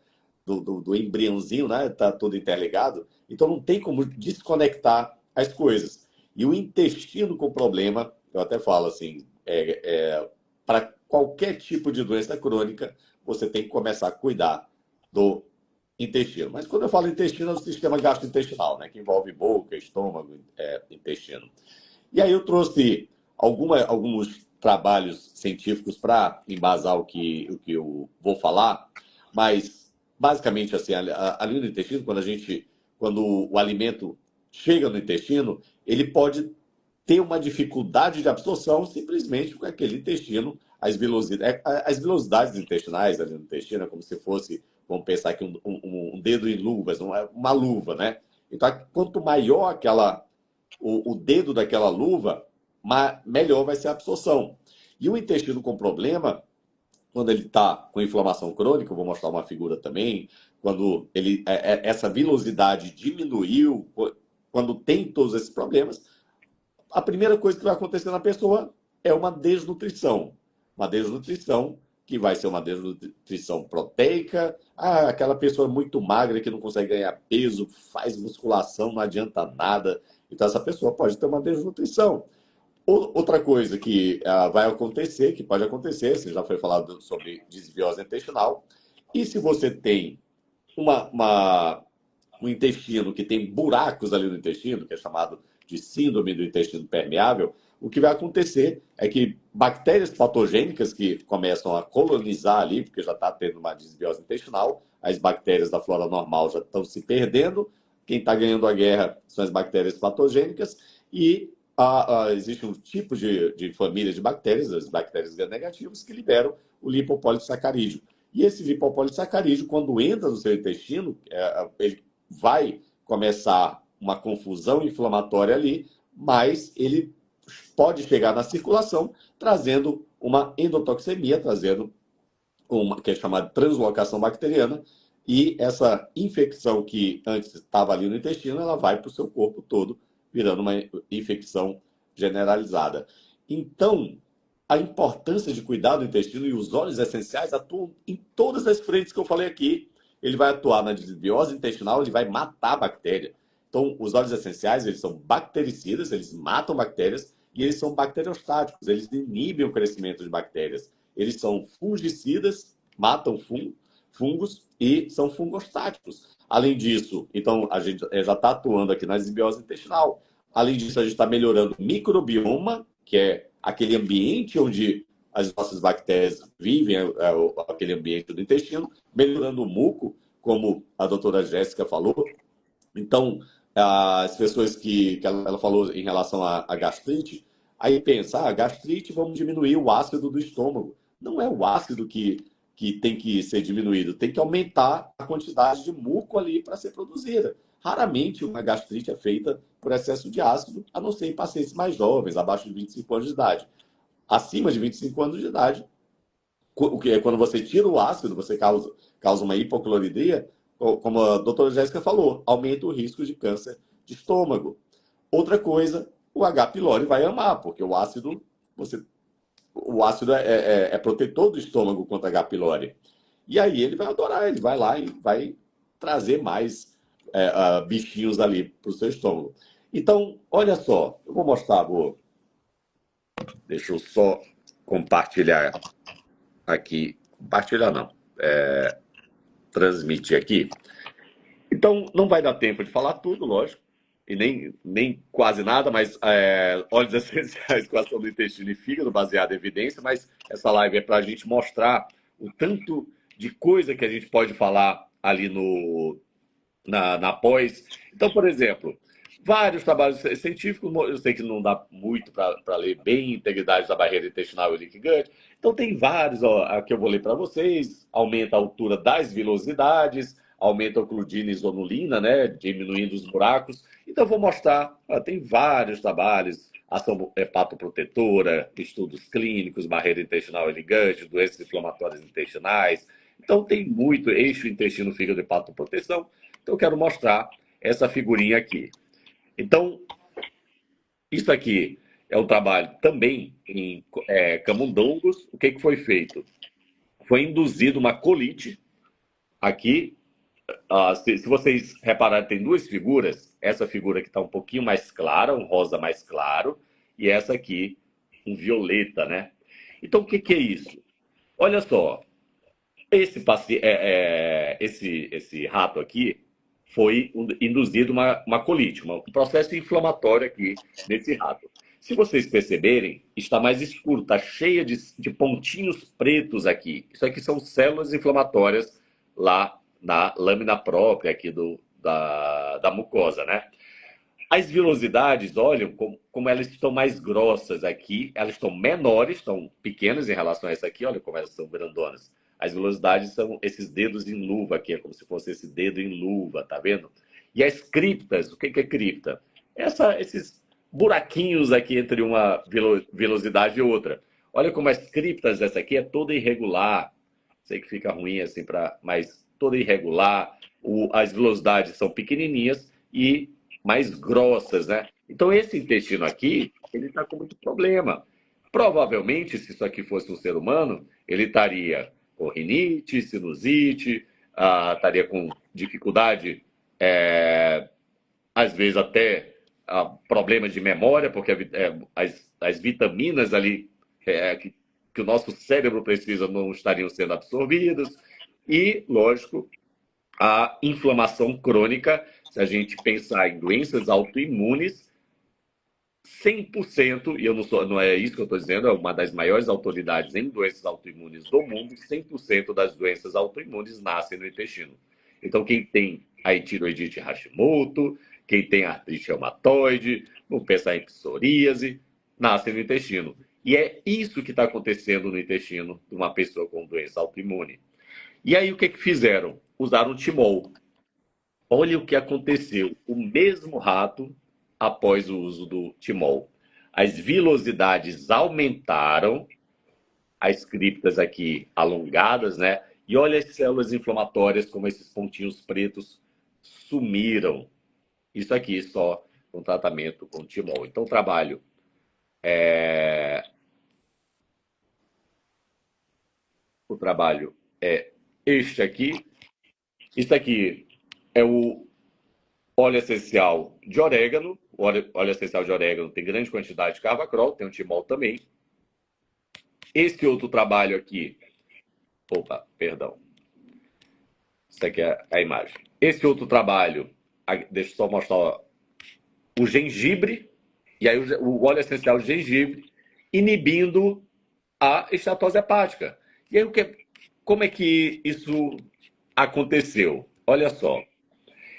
do embriãozinho, né, está tudo interligado. Então, não tem como desconectar as coisas. E o intestino com problema, eu até falo assim, para qualquer tipo de doença crônica, você tem que começar a cuidar do intestino. Mas quando eu falo intestino, é o sistema gastrointestinal, né, que envolve boca, estômago, intestino. E aí eu trouxe alguns trabalhos científicos para embasar o que eu vou falar, mas basicamente assim, ali no intestino, quando o alimento chega no intestino, ele pode ter uma dificuldade de absorção simplesmente porque aquele intestino, as velocidades intestinais ali no intestino é como se fosse, vamos pensar aqui, um dedo em luvas, uma luva, né? Então, quanto maior o dedo daquela luva, melhor vai ser a absorção. E o intestino com problema, quando ele está com inflamação crônica, eu vou mostrar uma figura também, quando essa vilosidade diminuiu, quando tem todos esses problemas, a primeira coisa que vai acontecer na pessoa é uma desnutrição. Uma desnutrição que vai ser uma desnutrição proteica. Aquela pessoa muito magra que não consegue ganhar peso, faz musculação, não adianta nada. Então, essa pessoa pode ter uma desnutrição. Outra coisa que vai acontecer, que pode acontecer, você já foi falado sobre desbiose intestinal, e se você tem um intestino que tem buracos ali no intestino, que é chamado de síndrome do intestino permeável, o que vai acontecer é que bactérias patogênicas que começam a colonizar ali, porque já está tendo uma desbiose intestinal, as bactérias da flora normal já estão se perdendo, quem está ganhando a guerra são as bactérias patogênicas, e existe um tipo de família de bactérias, as bactérias gram-negativas, que liberam o lipopolissacarídeo. E esse lipopolissacarídeo, quando entra no seu intestino, ele vai começar uma confusão inflamatória ali, mas ele pode chegar na circulação, trazendo uma endotoxemia, trazendo uma que é chamada de translocação bacteriana, e essa infecção que antes estava ali no intestino, ela vai para o seu corpo todo, virando uma infecção generalizada. Então, a importância de cuidar do intestino, e os óleos essenciais atuam em todas as frentes que eu falei aqui. Ele vai atuar na desbiose intestinal, ele vai matar a bactéria. Então, os óleos essenciais, eles são bactericidas, eles matam bactérias, e eles são bacteriostáticos, eles inibem o crescimento de bactérias. Eles são fungicidas, matam fungos e são fungostáticos. Além disso, então, a gente já está atuando aqui na desbiose intestinal. Além disso, a gente está melhorando o microbioma, que é aquele ambiente onde as nossas bactérias vivem, aquele ambiente do intestino, melhorando o muco, como a doutora Jéssica falou. Então, as pessoas que ela falou em relação à gastrite, aí pensa, gastrite, vamos diminuir o ácido do estômago. Não é o ácido que tem que ser diminuído, tem que aumentar a quantidade de muco ali para ser produzida. Raramente uma gastrite é feita por excesso de ácido, a não ser em pacientes mais jovens, abaixo de 25 anos de idade. Acima de 25 anos de idade, quando você tira o ácido, você causa uma hipocloridria, como a doutora Jéssica falou, aumenta o risco de câncer de estômago. Outra coisa, o H. pylori vai amar, porque o ácido é protetor do estômago contra H. pylori. E aí ele vai adorar, ele vai lá e vai trazer mais bichinhos ali para o seu estômago. Então, olha só, eu vou mostrar, deixa eu só compartilhar aqui. Compartilhar não, transmitir aqui. Então, não vai dar tempo de falar tudo, lógico, e nem quase nada, mas óleos essenciais com ação do intestino e fígado, baseado em evidência, mas essa live é para a gente mostrar o tanto de coisa que a gente pode falar ali na pós. Então, por exemplo, vários trabalhos científicos, eu sei que não dá muito para ler bem integridade da barreira intestinal e leaky gut, então tem vários, ó, aqui eu vou ler para vocês, aumenta a altura das vilosidades, aumenta a ocludina e zonulina, né, diminuindo os buracos, então eu vou mostrar, ó, tem vários trabalhos, ação hepatoprotetora, estudos clínicos, barreira intestinal e leaky gut, doenças inflamatórias intestinais, então tem muito eixo intestino, fígado e hepatoproteção, então eu quero mostrar essa figurinha aqui. Então, isso aqui é um trabalho também em camundongos. O que foi feito? Foi induzido uma colite. Aqui, se vocês repararem, tem duas figuras. Essa figura que está um pouquinho mais clara, um rosa mais claro, e essa aqui, um violeta, né? Então, o que é isso? Olha só, esse rato aqui, foi induzido uma colite, um processo inflamatório aqui nesse rato. Se vocês perceberem, está mais escuro, está cheia de pontinhos pretos aqui. Isso aqui são células inflamatórias lá na lâmina própria aqui da mucosa, né? As vilosidades, olham como elas estão mais grossas aqui, elas estão menores, estão pequenas em relação a essa aqui, olha como elas são grandonas. As vilosidades são esses dedos em luva aqui, é como se fosse esse dedo em luva, tá vendo? E as criptas, o que é cripta? Esses buraquinhos aqui entre uma vilosidade e outra. Olha como as criptas dessa aqui é toda irregular. Sei que fica ruim assim, mas toda irregular. As vilosidades são pequenininhas e mais grossas, né? Então esse intestino aqui, ele está com muito problema. Provavelmente, se isso aqui fosse um ser humano, ele estaria com rinite, sinusite, estaria com dificuldade, às vezes até problemas de memória, porque as vitaminas ali que o nosso cérebro precisa não estariam sendo absorvidas. E, lógico, a inflamação crônica, se a gente pensar em doenças autoimunes, 100%, e não é isso que eu estou dizendo, é uma das maiores autoridades em doenças autoimunes do mundo, 100% das doenças autoimunes nascem no intestino. Então, quem tem a tiroidite Hashimoto, quem tem artrite reumatoide, vamos pensar em psoríase, nasce no intestino. E é isso que está acontecendo no intestino de uma pessoa com doença autoimune. E aí, o que fizeram? Usaram Timol. Olha o que aconteceu. O mesmo rato, após o uso do Timol. As vilosidades aumentaram, as criptas aqui alongadas, né? E olha as células inflamatórias, como esses pontinhos pretos sumiram. Isso aqui só com tratamento com Timol. Então, o trabalho é este aqui. Isso aqui é o óleo essencial de orégano. O óleo essencial de orégano tem grande quantidade de carvacrol, tem o timol também. Esse outro trabalho aqui... Opa, perdão. Isso aqui é a imagem. Esse outro trabalho, deixa eu só mostrar o gengibre, e aí o óleo essencial de gengibre, inibindo a estatose hepática. E aí, como é que isso aconteceu? Olha só.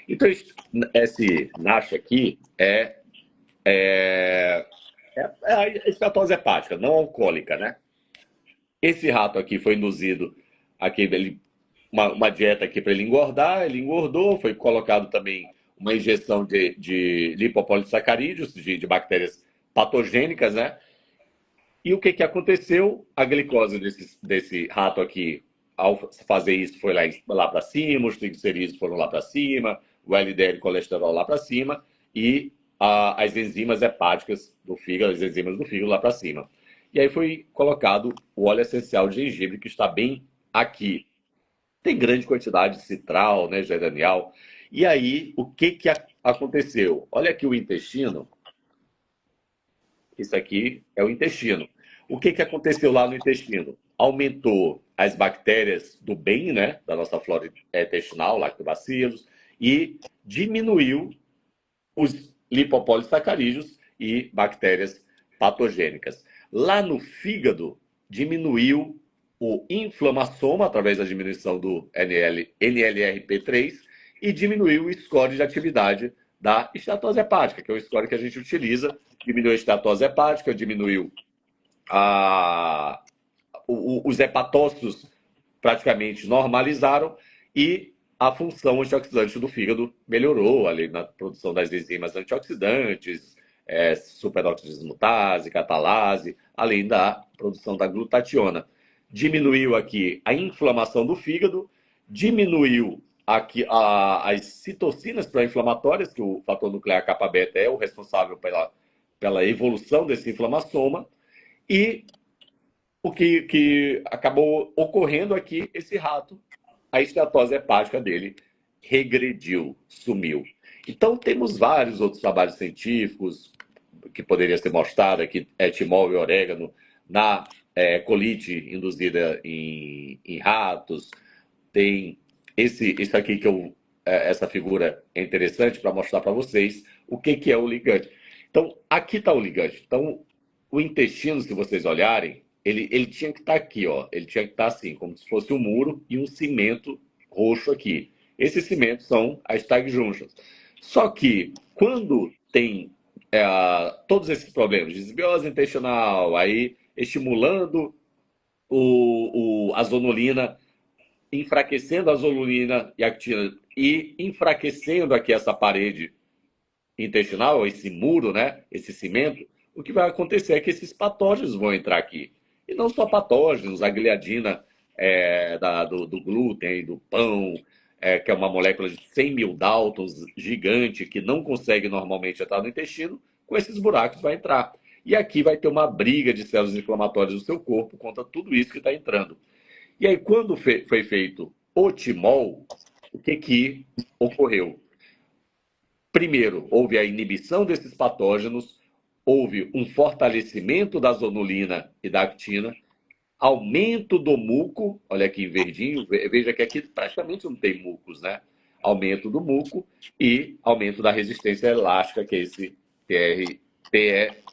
Então, esse NASH aqui é a estatose hepática, não alcoólica, né? Esse rato aqui foi induzido uma dieta aqui para ele engordar, ele engordou, foi colocado também uma injeção de lipopolissacarídeos, de bactérias patogênicas, né? E o que aconteceu? A glicose desse rato aqui, ao fazer isso, foi lá para cima, os triglicerídeos foram lá para cima, o LDL colesterol lá para cima e as enzimas hepáticas do fígado, as enzimas do fígado lá para cima. E aí foi colocado o óleo essencial de gengibre, que está bem aqui. Tem grande quantidade de citral, né, geranial. E aí, o que aconteceu? Olha aqui o intestino. Isso aqui é o intestino. O que aconteceu lá no intestino? Aumentou as bactérias do bem, né, da nossa flora intestinal, lactobacilos, e diminuiu os lipopolissacarídeos e bactérias patogênicas. Lá no fígado, diminuiu o inflamassoma através da diminuição do NLRP3 e diminuiu o score de atividade da esteatose hepática, que é o score que a gente utiliza. Diminuiu a esteatose hepática, diminuiu os hepatócitos praticamente normalizaram e a função antioxidante do fígado melhorou, ali na produção das enzimas antioxidantes, superoxidismutase, catalase, além da produção da glutationa. Diminuiu aqui a inflamação do fígado, diminuiu aqui as citocinas pró-inflamatórias, que o fator nuclear kappa-beta é o responsável pela evolução desse inflamassoma, e o que acabou ocorrendo aqui, esse rato, a esteatose hepática dele regrediu, sumiu. Então, temos vários outros trabalhos científicos que poderia ser mostrado aqui, etimol e orégano, na colite induzida em ratos. Tem isso aqui essa figura é interessante para mostrar para vocês o que é o ligante. Então, aqui está o ligante. Então, o intestino, se vocês olharem, ele tinha que estar aqui, ó. Ele tinha que estar assim, como se fosse um muro e um cimento roxo aqui. Esses cimentos são as tag junctions. Só que, quando tem todos esses problemas, desbiose intestinal, aí estimulando a zonulina, enfraquecendo a zonulina e a actina e enfraquecendo aqui essa parede intestinal, esse muro, né, esse cimento, o que vai acontecer é que esses patógenos vão entrar aqui. E não só patógenos, a gliadina do glúten, do pão, que é uma molécula de 100 mil Daltons, gigante, que não consegue normalmente entrar no intestino, com esses buracos vai entrar. E aqui vai ter uma briga de células inflamatórias do seu corpo contra tudo isso que está entrando. E aí, quando foi feito o timol, o que ocorreu? Primeiro, houve a inibição desses patógenos, houve um fortalecimento da zonulina e da actina, aumento do muco, olha aqui em verdinho, veja que aqui praticamente não tem mucos, né? Aumento do muco e aumento da resistência elástica, que é esse TER.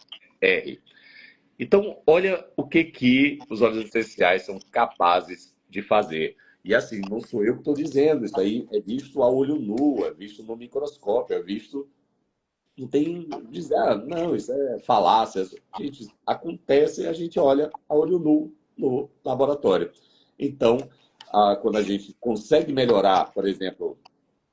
Então, olha o que os óleos essenciais são capazes de fazer. E assim, não sou eu que estou dizendo, isso aí é visto a olho nu, é visto no microscópio, é visto... Não tem dizer, não, isso é falácia. Gente, acontece e a gente olha a olho nu no laboratório. Então, quando a gente consegue melhorar, por exemplo,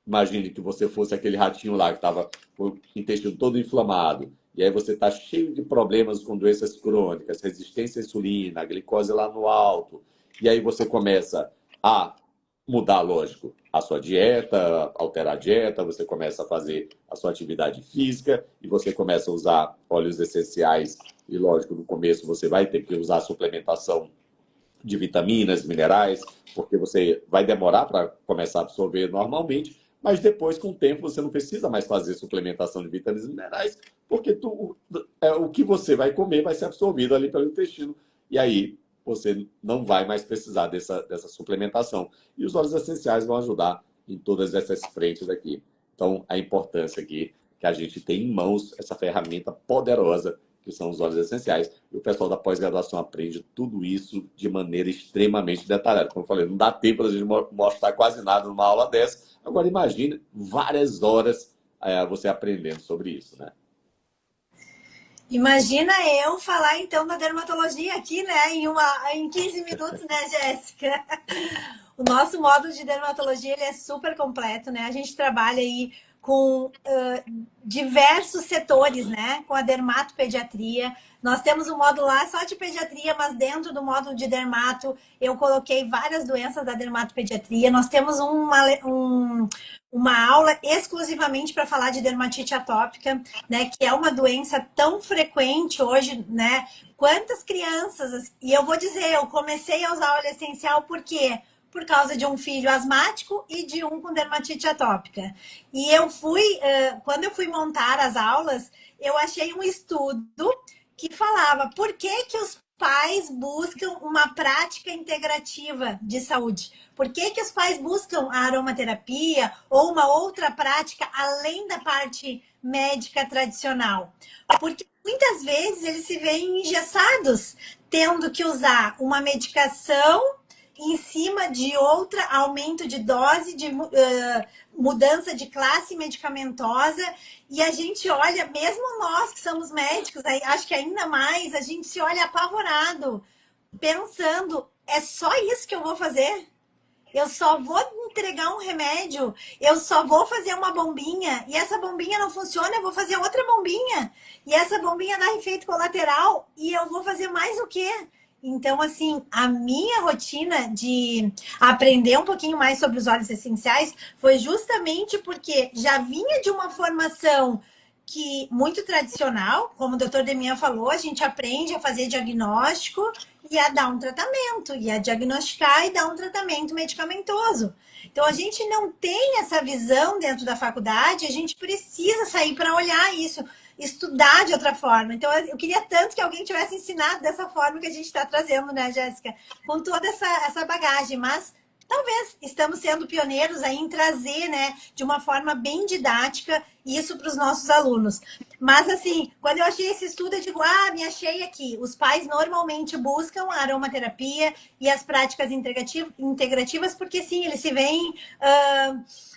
imagine que você fosse aquele ratinho lá que estava com o intestino todo inflamado, e aí você está cheio de problemas com doenças crônicas, resistência à insulina, a glicose lá no alto, e aí você começa a mudar, lógico, a sua dieta, alterar a dieta, você começa a fazer a sua atividade física e você começa a usar óleos essenciais e, lógico, no começo você vai ter que usar suplementação de vitaminas, minerais, porque você vai demorar para começar a absorver normalmente, mas depois, com o tempo, você não precisa mais fazer suplementação de vitaminas e minerais, porque o que você vai comer vai ser absorvido ali pelo intestino. E aí você não vai mais precisar dessa suplementação. E os óleos essenciais vão ajudar em todas essas frentes aqui. Então, a importância aqui que a gente tem em mãos essa ferramenta poderosa que são os óleos essenciais. E o pessoal da pós-graduação aprende tudo isso de maneira extremamente detalhada. Como eu falei, não dá tempo para a gente mostrar quase nada numa aula dessa. Agora, imagine várias horas você aprendendo sobre isso, né? Imagina eu falar, então, da dermatologia aqui, né? Em 15 minutos, né, Jéssica? O nosso módulo de dermatologia, ele é super completo, né? A gente trabalha aí com diversos setores, né? Com a dermatopediatria. Nós temos um módulo lá só de pediatria, mas dentro do módulo de dermato eu coloquei várias doenças da dermatopediatria. Nós temos uma aula exclusivamente para falar de dermatite atópica, né? Que é uma doença tão frequente hoje, né? Quantas crianças... E eu vou dizer, eu comecei a usar óleo essencial por quê? Por causa de um filho asmático e de um com dermatite atópica. E quando eu fui montar as aulas, eu achei um estudo que falava por que os pais buscam uma prática integrativa de saúde. Por que os pais buscam a aromaterapia ou uma outra prática além da parte médica tradicional? Porque muitas vezes eles se veem engessados, tendo que usar uma medicação em cima de outra, aumento de dose, de mudança de classe medicamentosa, e a gente olha, mesmo nós que somos médicos, aí, acho que ainda mais, a gente se olha apavorado, pensando, é só isso que eu vou fazer? Eu só vou entregar um remédio, eu só vou fazer uma bombinha, e essa bombinha não funciona, eu vou fazer outra bombinha, e essa bombinha dá efeito colateral, e eu vou fazer mais o quê? Então, assim, a minha rotina de aprender um pouquinho mais sobre os óleos essenciais foi justamente porque já vinha de uma formação que muito tradicional, como o doutor Demian falou, a gente aprende a fazer diagnóstico e a dar um tratamento, e a diagnosticar e dar um tratamento medicamentoso. Então, a gente não tem essa visão dentro da faculdade, a gente precisa sair para olhar isso, estudar de outra forma. Então, eu queria tanto que alguém tivesse ensinado dessa forma que a gente está trazendo, né, Jéssica? Com toda essa bagagem, mas talvez estamos sendo pioneiros aí em trazer, né, de uma forma bem didática isso para os nossos alunos. Mas, assim, quando eu achei esse estudo, eu digo, me achei aqui. Os pais normalmente buscam a aromaterapia e as práticas integrativas, porque, sim, eles se veem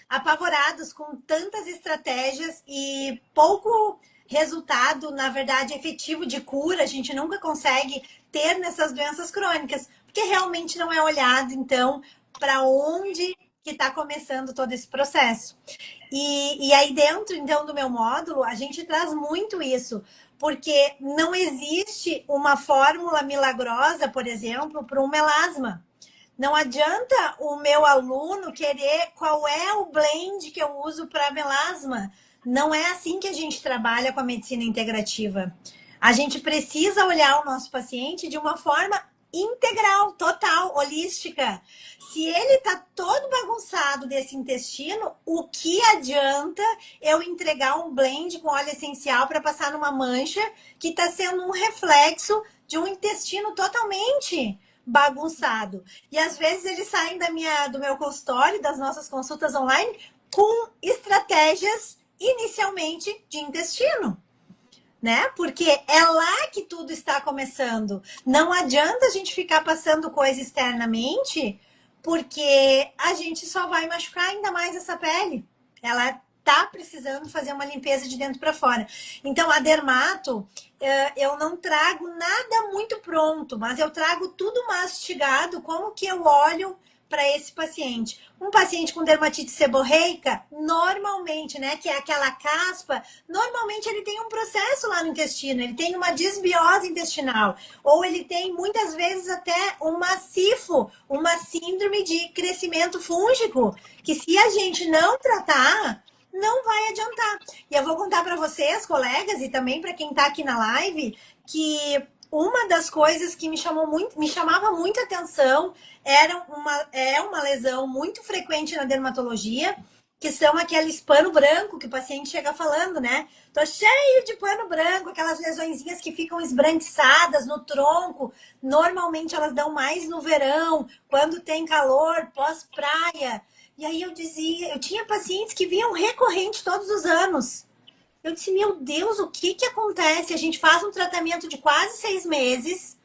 apavorados com tantas estratégias e pouco resultado, na verdade, efetivo de cura. A gente nunca consegue ter nessas doenças crônicas, porque realmente não é olhado, então, para onde que está começando todo esse processo. E aí dentro, então, do meu módulo, a gente traz muito isso, porque não existe uma fórmula milagrosa, por exemplo, para um melasma. Não adianta o meu aluno querer qual é o blend que eu uso para melasma. Não é assim que a gente trabalha com a medicina integrativa. A gente precisa olhar o nosso paciente de uma forma integral, total, holística. Se ele está todo bagunçado desse intestino, o que adianta eu entregar um blend com óleo essencial para passar numa mancha que está sendo um reflexo de um intestino totalmente bagunçado? E às vezes eles saem do meu consultório, das nossas consultas online, com estratégias inicialmente de intestino, né? Porque é lá que tudo está começando. Não adianta a gente ficar passando coisa externamente, porque a gente só vai machucar ainda mais essa pele. Ela tá precisando fazer uma limpeza de dentro para fora. Então, a dermato, eu não trago nada muito pronto, mas eu trago tudo mastigado, como que eu olho para esse paciente. Um paciente com dermatite seborreica, normalmente, né, que é aquela caspa, normalmente ele tem um processo lá no intestino, ele tem uma desbiose intestinal, ou ele tem muitas vezes até uma SIFO, uma síndrome de crescimento fúngico, que se a gente não tratar, não vai adiantar. E eu vou contar para vocês, colegas, e também para quem está aqui na live, que uma das coisas que me chamava muita atenção é uma lesão muito frequente na dermatologia, que são aqueles pano branco que o paciente chega falando, né? Tô cheio de pano branco, aquelas lesõezinhas que ficam esbranquiçadas no tronco. Normalmente elas dão mais no verão, quando tem calor, pós-praia. E aí eu tinha pacientes que vinham recorrente todos os anos. Eu disse, meu Deus, o que acontece? A gente faz um tratamento de quase 6 meses,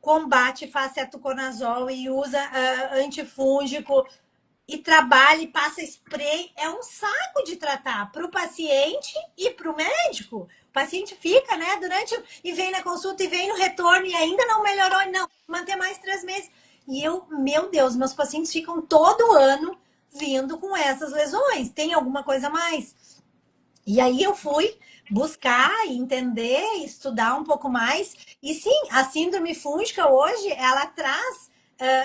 combate, faz cetoconazol e usa antifúngico, e trabalha e passa spray. É um saco de tratar para o paciente e para o médico. O paciente fica, né, e vem na consulta e vem no retorno e ainda não melhorou, não, manter mais 3 meses. E meu Deus, meus pacientes ficam todo ano vindo com essas lesões. Tem alguma coisa a mais? E aí eu fui buscar, entender, estudar um pouco mais. E sim, a síndrome fúngica hoje, ela traz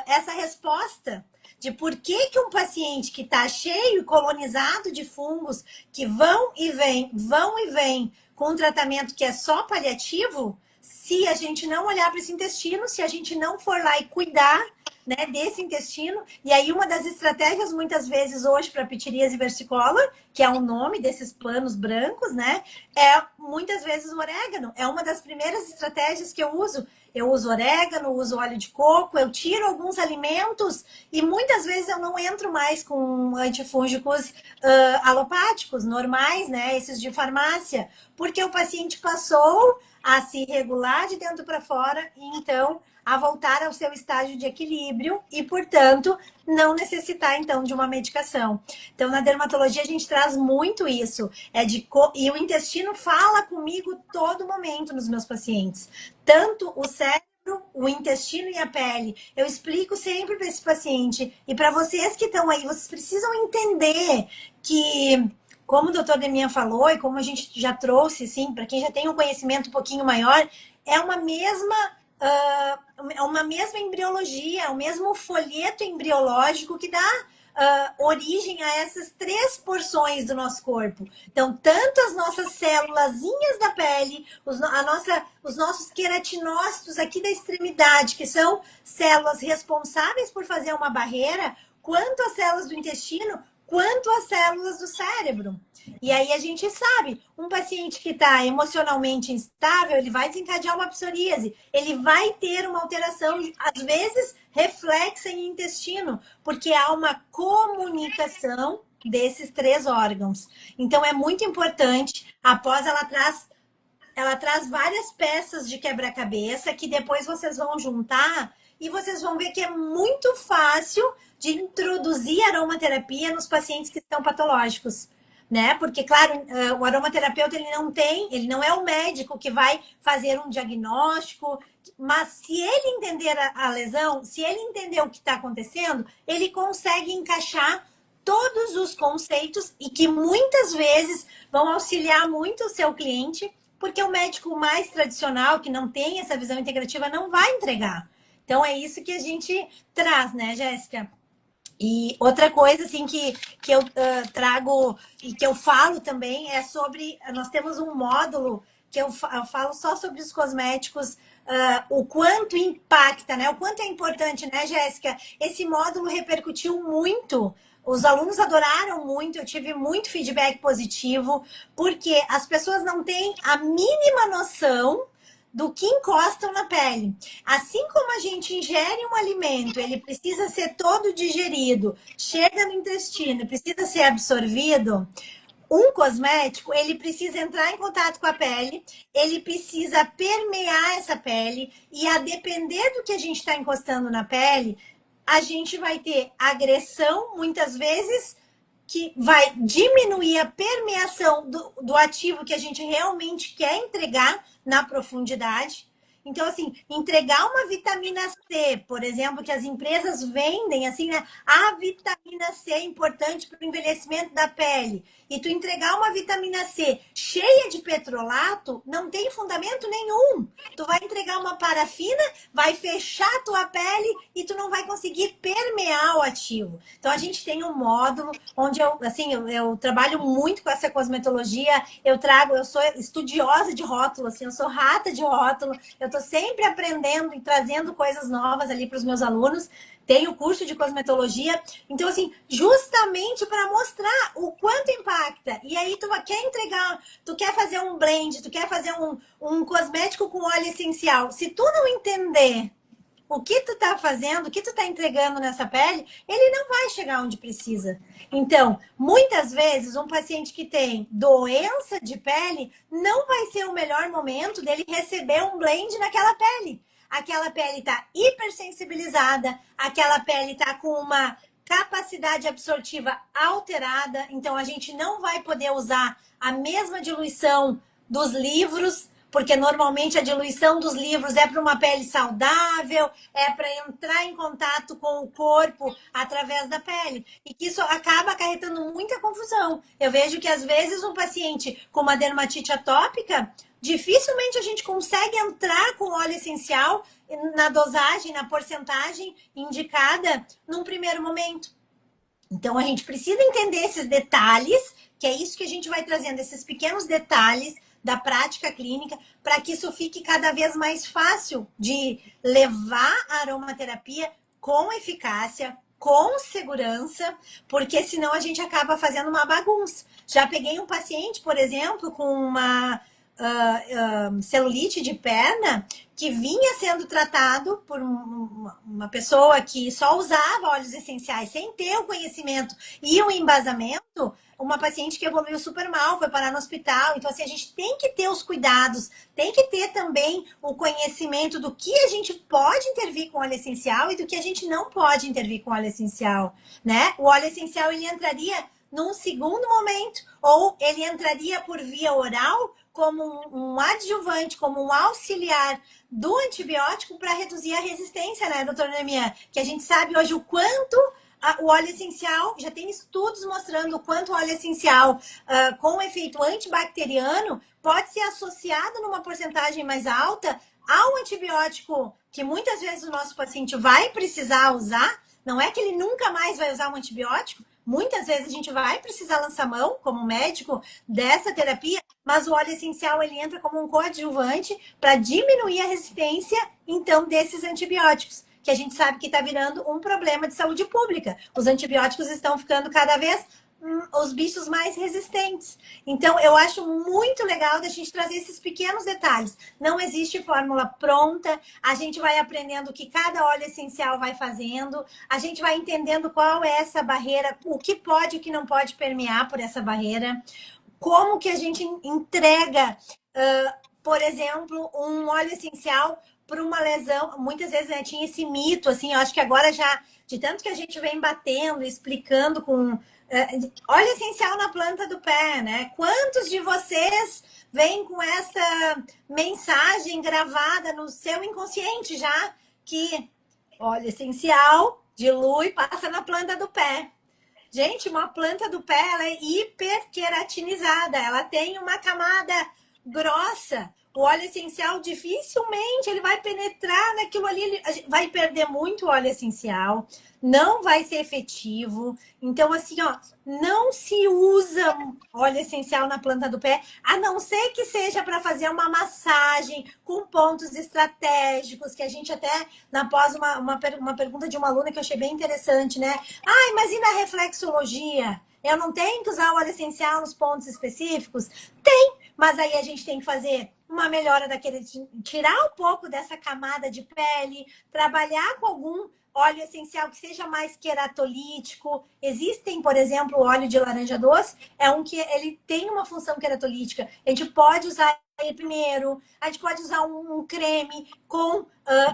essa resposta de por que um paciente que está cheio e colonizado de fungos que vão e vêm com um tratamento que é só paliativo, se a gente não olhar para esse intestino, se a gente não for lá e cuidar, né, desse intestino. E aí uma das estratégias muitas vezes hoje para pitiríase versicolor, que é o nome desses panos brancos, né, é muitas vezes o orégano. É uma das primeiras estratégias que eu uso. Eu uso orégano, uso óleo de coco, eu tiro alguns alimentos e muitas vezes eu não entro mais com antifúngicos alopáticos, normais, né, esses de farmácia, porque o paciente passou a se regular, levar de dentro para fora e então a voltar ao seu estágio de equilíbrio e, portanto, não necessitar então de uma medicação. Então, na dermatologia a gente traz muito isso, e o intestino fala comigo todo momento nos meus pacientes, tanto o cérebro, o intestino e a pele. Eu explico sempre para esse paciente e para vocês que estão aí, vocês precisam entender que, como o doutor Demian falou e como a gente já trouxe, assim, para quem já tem um conhecimento um pouquinho maior, é uma mesma embriologia, o mesmo folheto embriológico que dá origem a essas 3 porções do nosso corpo. Então, tanto as nossas célulazinhas da pele, os nossos queratinócitos aqui da extremidade, que são células responsáveis por fazer uma barreira, quanto as células do intestino, quanto as células do cérebro. E aí a gente sabe, um paciente que está emocionalmente instável, ele vai desencadear uma psoríase, ele vai ter uma alteração, às vezes, reflexa em intestino, porque há uma comunicação desses 3 órgãos. Então, é muito importante, após ela traz várias peças de quebra-cabeça que depois vocês vão juntar e vocês vão ver que é muito fácil de introduzir aromaterapia nos pacientes que estão patológicos, né? Porque, claro, o aromaterapeuta ele não é o médico que vai fazer um diagnóstico, mas se ele entender a lesão, se ele entender o que está acontecendo, ele consegue encaixar todos os conceitos e que muitas vezes vão auxiliar muito o seu cliente, porque o médico mais tradicional, que não tem essa visão integrativa, não vai entregar. Então, é isso que a gente traz, né, Jéssica? E outra coisa, assim, que eu trago e que eu falo também é sobre... Nós temos um módulo que eu falo só sobre os cosméticos, o quanto impacta, né? O quanto é importante, né, Jéssica? Esse módulo repercutiu muito. Os alunos adoraram muito, eu tive muito feedback positivo, porque as pessoas não têm a mínima noção do que encostam na pele. Assim como a gente ingere um alimento, ele precisa ser todo digerido, chega no intestino, precisa ser absorvido, um cosmético, ele precisa entrar em contato com a pele, ele precisa permear essa pele, e a depender do que a gente está encostando na pele, a gente vai ter agressão, muitas vezes, que vai diminuir a permeação do ativo que a gente realmente quer entregar na profundidade. Então, assim, entregar uma vitamina C, por exemplo, que as empresas vendem, assim, né? A vitamina C é importante para o envelhecimento da pele. E tu entregar uma vitamina C cheia de petrolato, não tem fundamento nenhum. Tu vai entregar uma parafina, vai fechar a tua pele e tu não vai conseguir permear o ativo. Então, a gente tem um módulo onde eu trabalho muito com essa cosmetologia, eu sou estudiosa de rótulo, assim, eu sou rata de rótulo, eu estou sempre aprendendo e trazendo coisas novas ali para os meus alunos. Tenho curso de cosmetologia. Então, assim, justamente para mostrar o quanto impacta. E aí, tu quer entregar, tu quer fazer um blend, tu quer fazer um cosmético com óleo essencial. Se tu não entender o que tu tá fazendo, o que tu tá entregando nessa pele, ele não vai chegar onde precisa. Então, muitas vezes, um paciente que tem doença de pele, não vai ser o melhor momento dele receber um blend naquela pele. Aquela pele está hipersensibilizada, aquela pele está com uma capacidade absortiva alterada, então a gente não vai poder usar a mesma diluição dos livros, porque normalmente a diluição dos livros é para uma pele saudável, é para entrar em contato com o corpo através da pele. E que isso acaba acarretando muita confusão. Eu vejo que às vezes um paciente com uma dermatite atópica, dificilmente a gente consegue entrar com óleo essencial na dosagem, na porcentagem indicada num primeiro momento. Então, a gente precisa entender esses detalhes, que é isso que a gente vai trazendo, esses pequenos detalhes da prática clínica, para que isso fique cada vez mais fácil de levar a aromaterapia com eficácia, com segurança, porque senão a gente acaba fazendo uma bagunça. Já peguei um paciente, por exemplo, com uma celulite de perna, que vinha sendo tratado por uma pessoa que só usava óleos essenciais sem ter o conhecimento e o embasamento, uma paciente que evoluiu super mal, foi parar no hospital. Então, assim, a gente tem que ter os cuidados, tem que ter também o conhecimento do que a gente pode intervir com óleo essencial e do que a gente não pode intervir com óleo essencial, né? O óleo essencial, ele entraria num segundo momento, ou ele entraria por via oral como um adjuvante, como um auxiliar do antibiótico para reduzir a resistência, né, doutora Neemian? Que a gente sabe hoje o quanto o óleo essencial, já tem estudos mostrando o quanto o óleo essencial com efeito antibacteriano pode ser associado numa porcentagem mais alta ao antibiótico que muitas vezes o nosso paciente vai precisar usar. Não é que ele nunca mais vai usar um antibiótico, muitas vezes a gente vai precisar lançar mão, como médico, dessa terapia, mas o óleo essencial ele entra como um coadjuvante para diminuir a resistência, então, desses antibióticos, que a gente sabe que está virando um problema de saúde pública. Os antibióticos estão ficando cada vez os bichos mais resistentes. Então, eu acho muito legal da gente trazer esses pequenos detalhes. Não existe fórmula pronta, a gente vai aprendendo o que cada óleo essencial vai fazendo, a gente vai entendendo qual é essa barreira, o que pode e o que não pode permear por essa barreira, como que a gente entrega, por exemplo, um óleo essencial para uma lesão. Muitas vezes, né, tinha esse mito, assim, eu acho que agora já, de tanto que a gente vem batendo, explicando com óleo essencial na planta do pé, né? Quantos de vocês vêm com essa mensagem gravada no seu inconsciente já, que óleo essencial dilui, passa na planta do pé? Gente, uma planta do pé, ela é hiperqueratinizada, ela tem uma camada grossa. O óleo essencial dificilmente ele vai penetrar naquilo ali, ele vai perder muito óleo essencial, não vai ser efetivo. Então, assim, ó, não se usa óleo essencial na planta do pé, a não ser que seja para fazer uma massagem com pontos estratégicos, que a gente até, após uma pergunta de uma aluna que eu achei bem interessante, né? Ai, mas e na reflexologia? Eu não tenho que usar o óleo essencial nos pontos específicos? Tem, mas aí a gente tem que fazer uma melhora daquele, tirar um pouco dessa camada de pele, trabalhar com algum óleo essencial que seja mais queratolítico. Existem, por exemplo, o óleo de laranja doce, é um que ele tem uma função queratolítica. A gente pode usar ele primeiro, a gente pode usar um creme com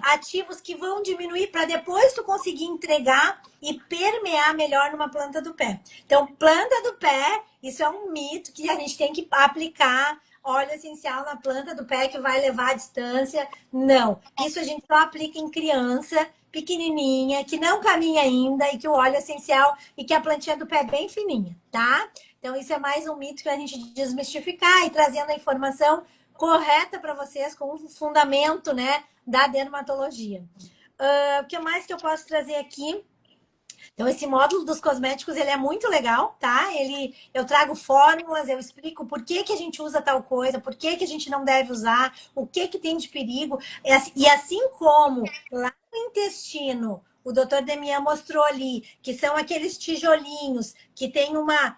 ativos que vão diminuir para depois tu conseguir entregar e permear melhor numa planta do pé. Então, planta do pé, isso é um mito que a gente tem que aplicar óleo essencial na planta do pé que vai levar à distância. Não, isso a gente só aplica em criança pequenininha, que não caminha ainda e que o óleo essencial e que a plantinha do pé é bem fininha, tá? Então, isso é mais um mito que a gente desmistificar e trazendo a informação correta para vocês com o fundamento, né, da dermatologia. O que mais que eu posso trazer aqui? Então, esse módulo dos cosméticos, ele é muito legal, tá? Eu trago fórmulas, eu explico por que a gente usa tal coisa, por que a gente não deve usar, o que tem de perigo. E assim como lá no intestino, o doutor Demian mostrou ali, que são aqueles tijolinhos que tem uma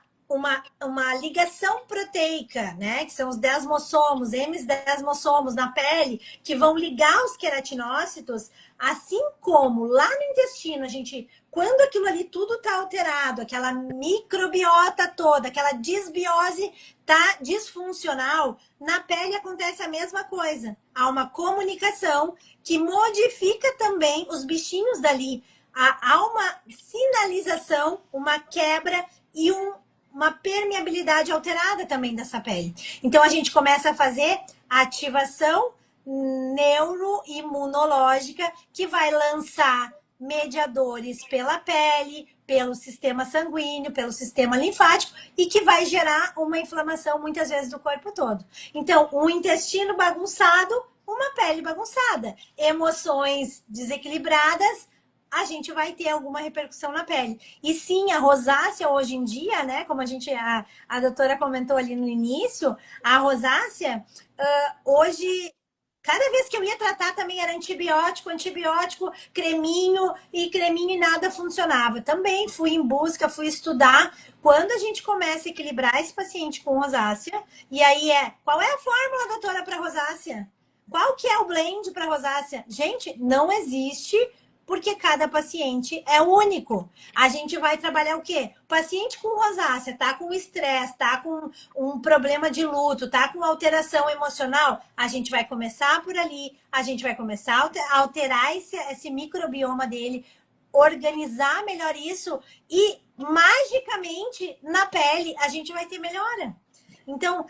ligação proteica, né? Que são os desmossomos, M10mossomos na pele, que vão ligar os queratinócitos, assim como lá no intestino, a gente, quando aquilo ali tudo tá alterado, aquela microbiota toda, aquela disbiose tá disfuncional, na pele acontece a mesma coisa. Há uma comunicação que modifica também os bichinhos dali. Há uma sinalização, uma quebra e uma permeabilidade alterada também dessa pele. Então, a gente começa a fazer a ativação neuroimunológica, que vai lançar mediadores pela pele, pelo sistema sanguíneo, pelo sistema linfático, e que vai gerar uma inflamação, muitas vezes, do corpo todo. Então, um intestino bagunçado, uma pele bagunçada. Emoções desequilibradas, a gente vai ter alguma repercussão na pele. E sim, a rosácea hoje em dia, né, como a doutora comentou ali no início, a rosácea, hoje, cada vez que eu ia tratar também era antibiótico, creminho e nada funcionava. Também fui em busca, fui estudar. Quando a gente começa a equilibrar esse paciente com rosácea, e aí qual é a fórmula, doutora, para rosácea? Qual que é o blend para rosácea? Gente, não existe porque cada paciente é único. A gente vai trabalhar o quê? Paciente com rosácea, tá com estresse, tá com um problema de luto, tá com alteração emocional, a gente vai começar por ali, a gente vai começar a alterar esse microbioma dele, organizar melhor isso e, magicamente, na pele, a gente vai ter melhora. Então,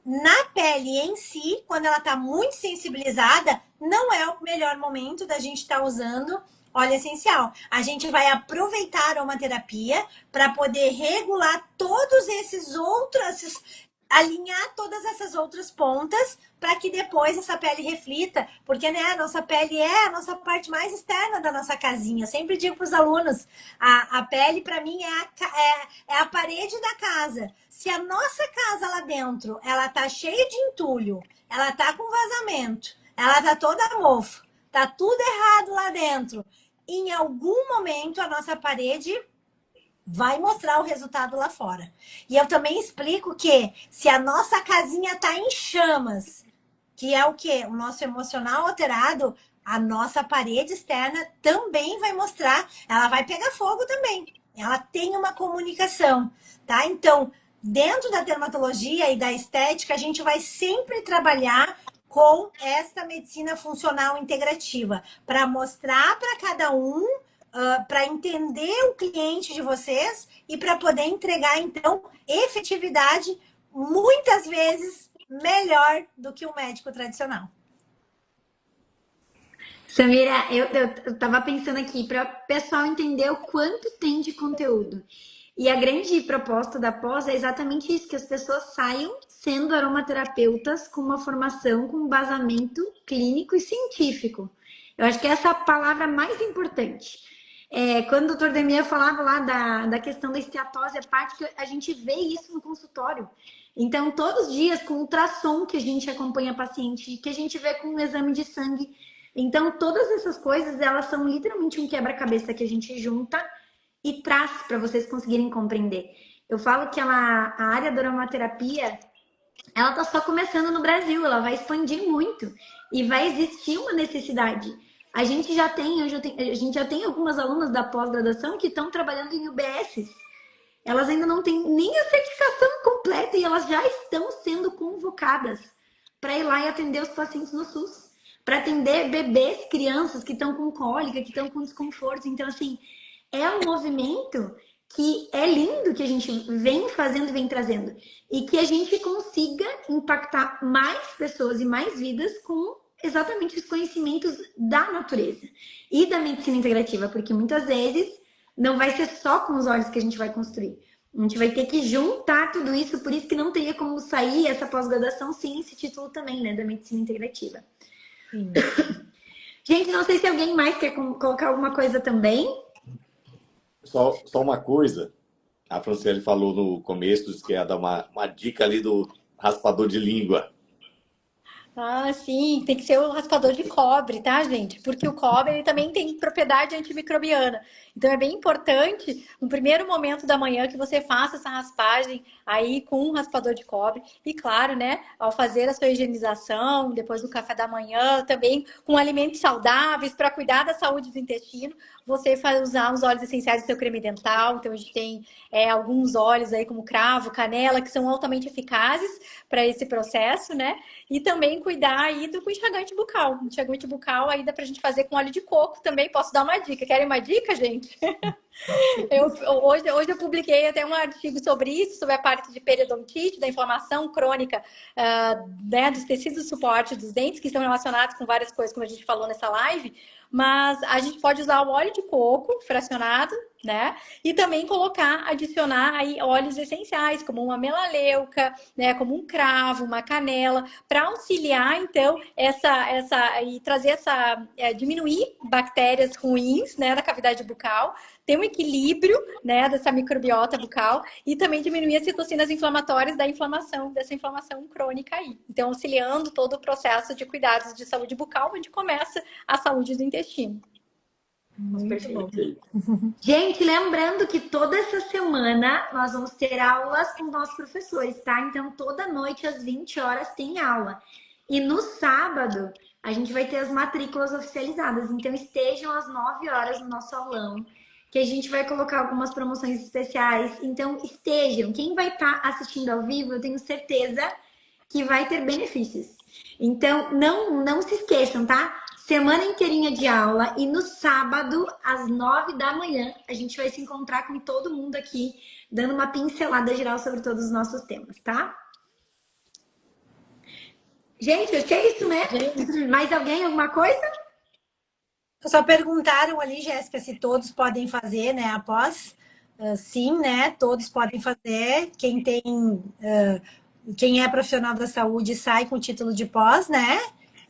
na pele em si, quando ela está muito sensibilizada, não é o melhor momento da gente estar usando óleo essencial. A gente vai aproveitar a aromaterapia para poder regular todos esses outros, alinhar todas essas outras pontas para que depois essa pele reflita, porque né, a nossa pele é a nossa parte mais externa da nossa casinha. Eu sempre digo para os alunos, a pele para mim é a parede da casa. Se a nossa casa lá dentro, ela tá cheia de entulho, ela tá com vazamento, ela tá toda mofo, tá tudo errado lá dentro, em algum momento a nossa parede vai mostrar o resultado lá fora. E eu também explico que se a nossa casinha tá em chamas, que é o quê? O nosso emocional alterado, a nossa parede externa também vai mostrar, ela vai pegar fogo também. Ela tem uma comunicação, tá? Então, dentro da dermatologia e da estética, a gente vai sempre trabalhar com essa medicina funcional integrativa, para mostrar para cada um, para entender o cliente de vocês e para poder entregar, então, efetividade muitas vezes melhor do que o médico tradicional. Samira, eu tava pensando aqui para o pessoal entender o quanto tem de conteúdo. E a grande proposta da pós é exatamente isso, que as pessoas saiam sendo aromaterapeutas com uma formação com embasamento clínico e científico. Eu acho que essa é a palavra mais importante. Quando o doutor Demir falava lá da questão da esteatose hepática, a gente vê isso no consultório. Então, todos os dias, com ultrassom que a gente acompanha paciente, que a gente vê com um exame de sangue. Então, todas essas coisas, elas são literalmente um quebra-cabeça que a gente junta e traz para vocês conseguirem compreender. Eu falo que a área da aromaterapia, ela está só começando no Brasil, ela vai expandir muito e vai existir uma necessidade. A gente já tem algumas alunas da pós-graduação que estão trabalhando em UBSs. Elas ainda não têm nem a certificação completa e elas já estão sendo convocadas para ir lá e atender os pacientes no SUS, para atender bebês, crianças que estão com cólica, que estão com desconforto. Então, assim, é um movimento que é lindo, que a gente vem fazendo e vem trazendo. E que a gente consiga impactar mais pessoas e mais vidas com exatamente os conhecimentos da natureza e da medicina integrativa. Porque muitas vezes não vai ser só com os olhos que a gente vai construir. A gente vai ter que juntar tudo isso, por isso que não teria como sair essa pós-graduação sem esse título também, né, da medicina integrativa. Sim. Gente, não sei se alguém mais quer colocar alguma coisa também. Só uma coisa, a Franciele falou no começo, disse que ia dar uma dica ali do raspador de língua. Ah, sim, tem que ser o raspador de cobre, tá, gente? Porque o cobre ele também tem propriedade antimicrobiana. Então é bem importante, no primeiro momento da manhã, que você faça essa raspagem aí com um raspador de cobre. E claro, né, ao fazer a sua higienização, depois do café da manhã, também com alimentos saudáveis para cuidar da saúde do intestino, você vai usar os óleos essenciais do seu creme dental. Então a gente tem alguns óleos aí como cravo, canela, que são altamente eficazes para esse processo, né? E também cuidar aí do enxaguante bucal. O enxaguante bucal aí dá pra gente fazer com óleo de coco também. Posso dar uma dica? Querem uma dica, gente? Hoje eu publiquei até um artigo sobre isso, sobre a parte de periodontite, da inflamação crônica né, dos tecidos de suporte dos dentes, que estão relacionados com várias coisas, como a gente falou nessa live. Mas a gente pode usar o óleo de coco fracionado, né? E também adicionar aí óleos essenciais, como uma melaleuca, né? Como um cravo, uma canela, para auxiliar, então, e trazer diminuir bactérias ruins, né? Da cavidade bucal, ter um equilíbrio, né? Dessa microbiota bucal e também diminuir as citocinas inflamatórias dessa inflamação crônica aí. Então, auxiliando todo o processo de cuidados de saúde bucal, onde começa a saúde do intestino. Muito bom. Gente, lembrando que toda essa semana nós vamos ter aulas com nossos professores, tá? Então, toda noite às 20 horas tem aula. E no sábado, a gente vai ter as matrículas oficializadas. Então, estejam às 9 horas no nosso aulão, que a gente vai colocar algumas promoções especiais. Então, estejam. Quem vai estar assistindo ao vivo, eu tenho certeza que vai ter benefícios. Então, não se esqueçam, tá? Semana inteirinha de aula e no sábado, às 9 da manhã, a gente vai se encontrar com todo mundo aqui, dando uma pincelada geral sobre todos os nossos temas, tá? Gente, acho que é isso, né? Mais alguém, alguma coisa? Só perguntaram ali, Jéssica, se todos podem fazer, né, após. Sim, né, todos podem fazer. Quem é profissional da saúde sai com título de pós, né?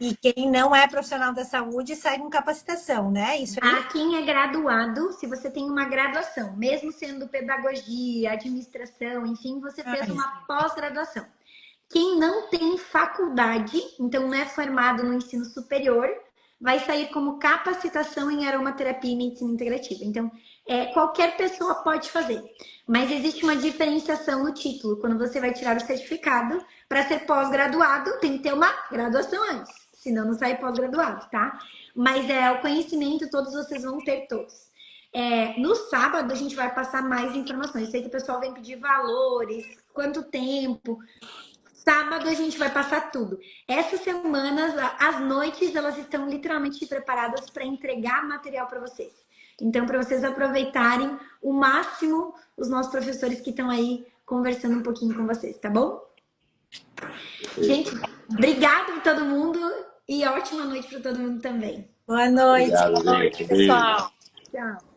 E quem não é profissional da saúde sai com capacitação, né? Isso aí. Quem é graduado, se você tem uma graduação, mesmo sendo pedagogia, administração, enfim, você fez uma pós-graduação. Quem não tem faculdade, então não é formado no ensino superior, vai sair como capacitação em aromaterapia e medicina integrativa. Então, qualquer pessoa pode fazer, mas existe uma diferenciação no título. Quando você vai tirar o certificado, para ser pós-graduado, tem que ter uma graduação antes, senão não sai pós-graduado, tá? Mas o conhecimento, todos vocês vão ter todos. No sábado, a gente vai passar mais informações. Sei que o pessoal vem pedir valores, quanto tempo. Sábado a gente vai passar tudo. Essas semanas, as noites, elas estão literalmente preparadas para entregar material para vocês. Então, para vocês aproveitarem o máximo os nossos professores que estão aí conversando um pouquinho com vocês, tá bom? Gente, obrigada a todo mundo e ótima noite para todo mundo também. Boa noite. Obrigado, gente. Pessoal. Tchau.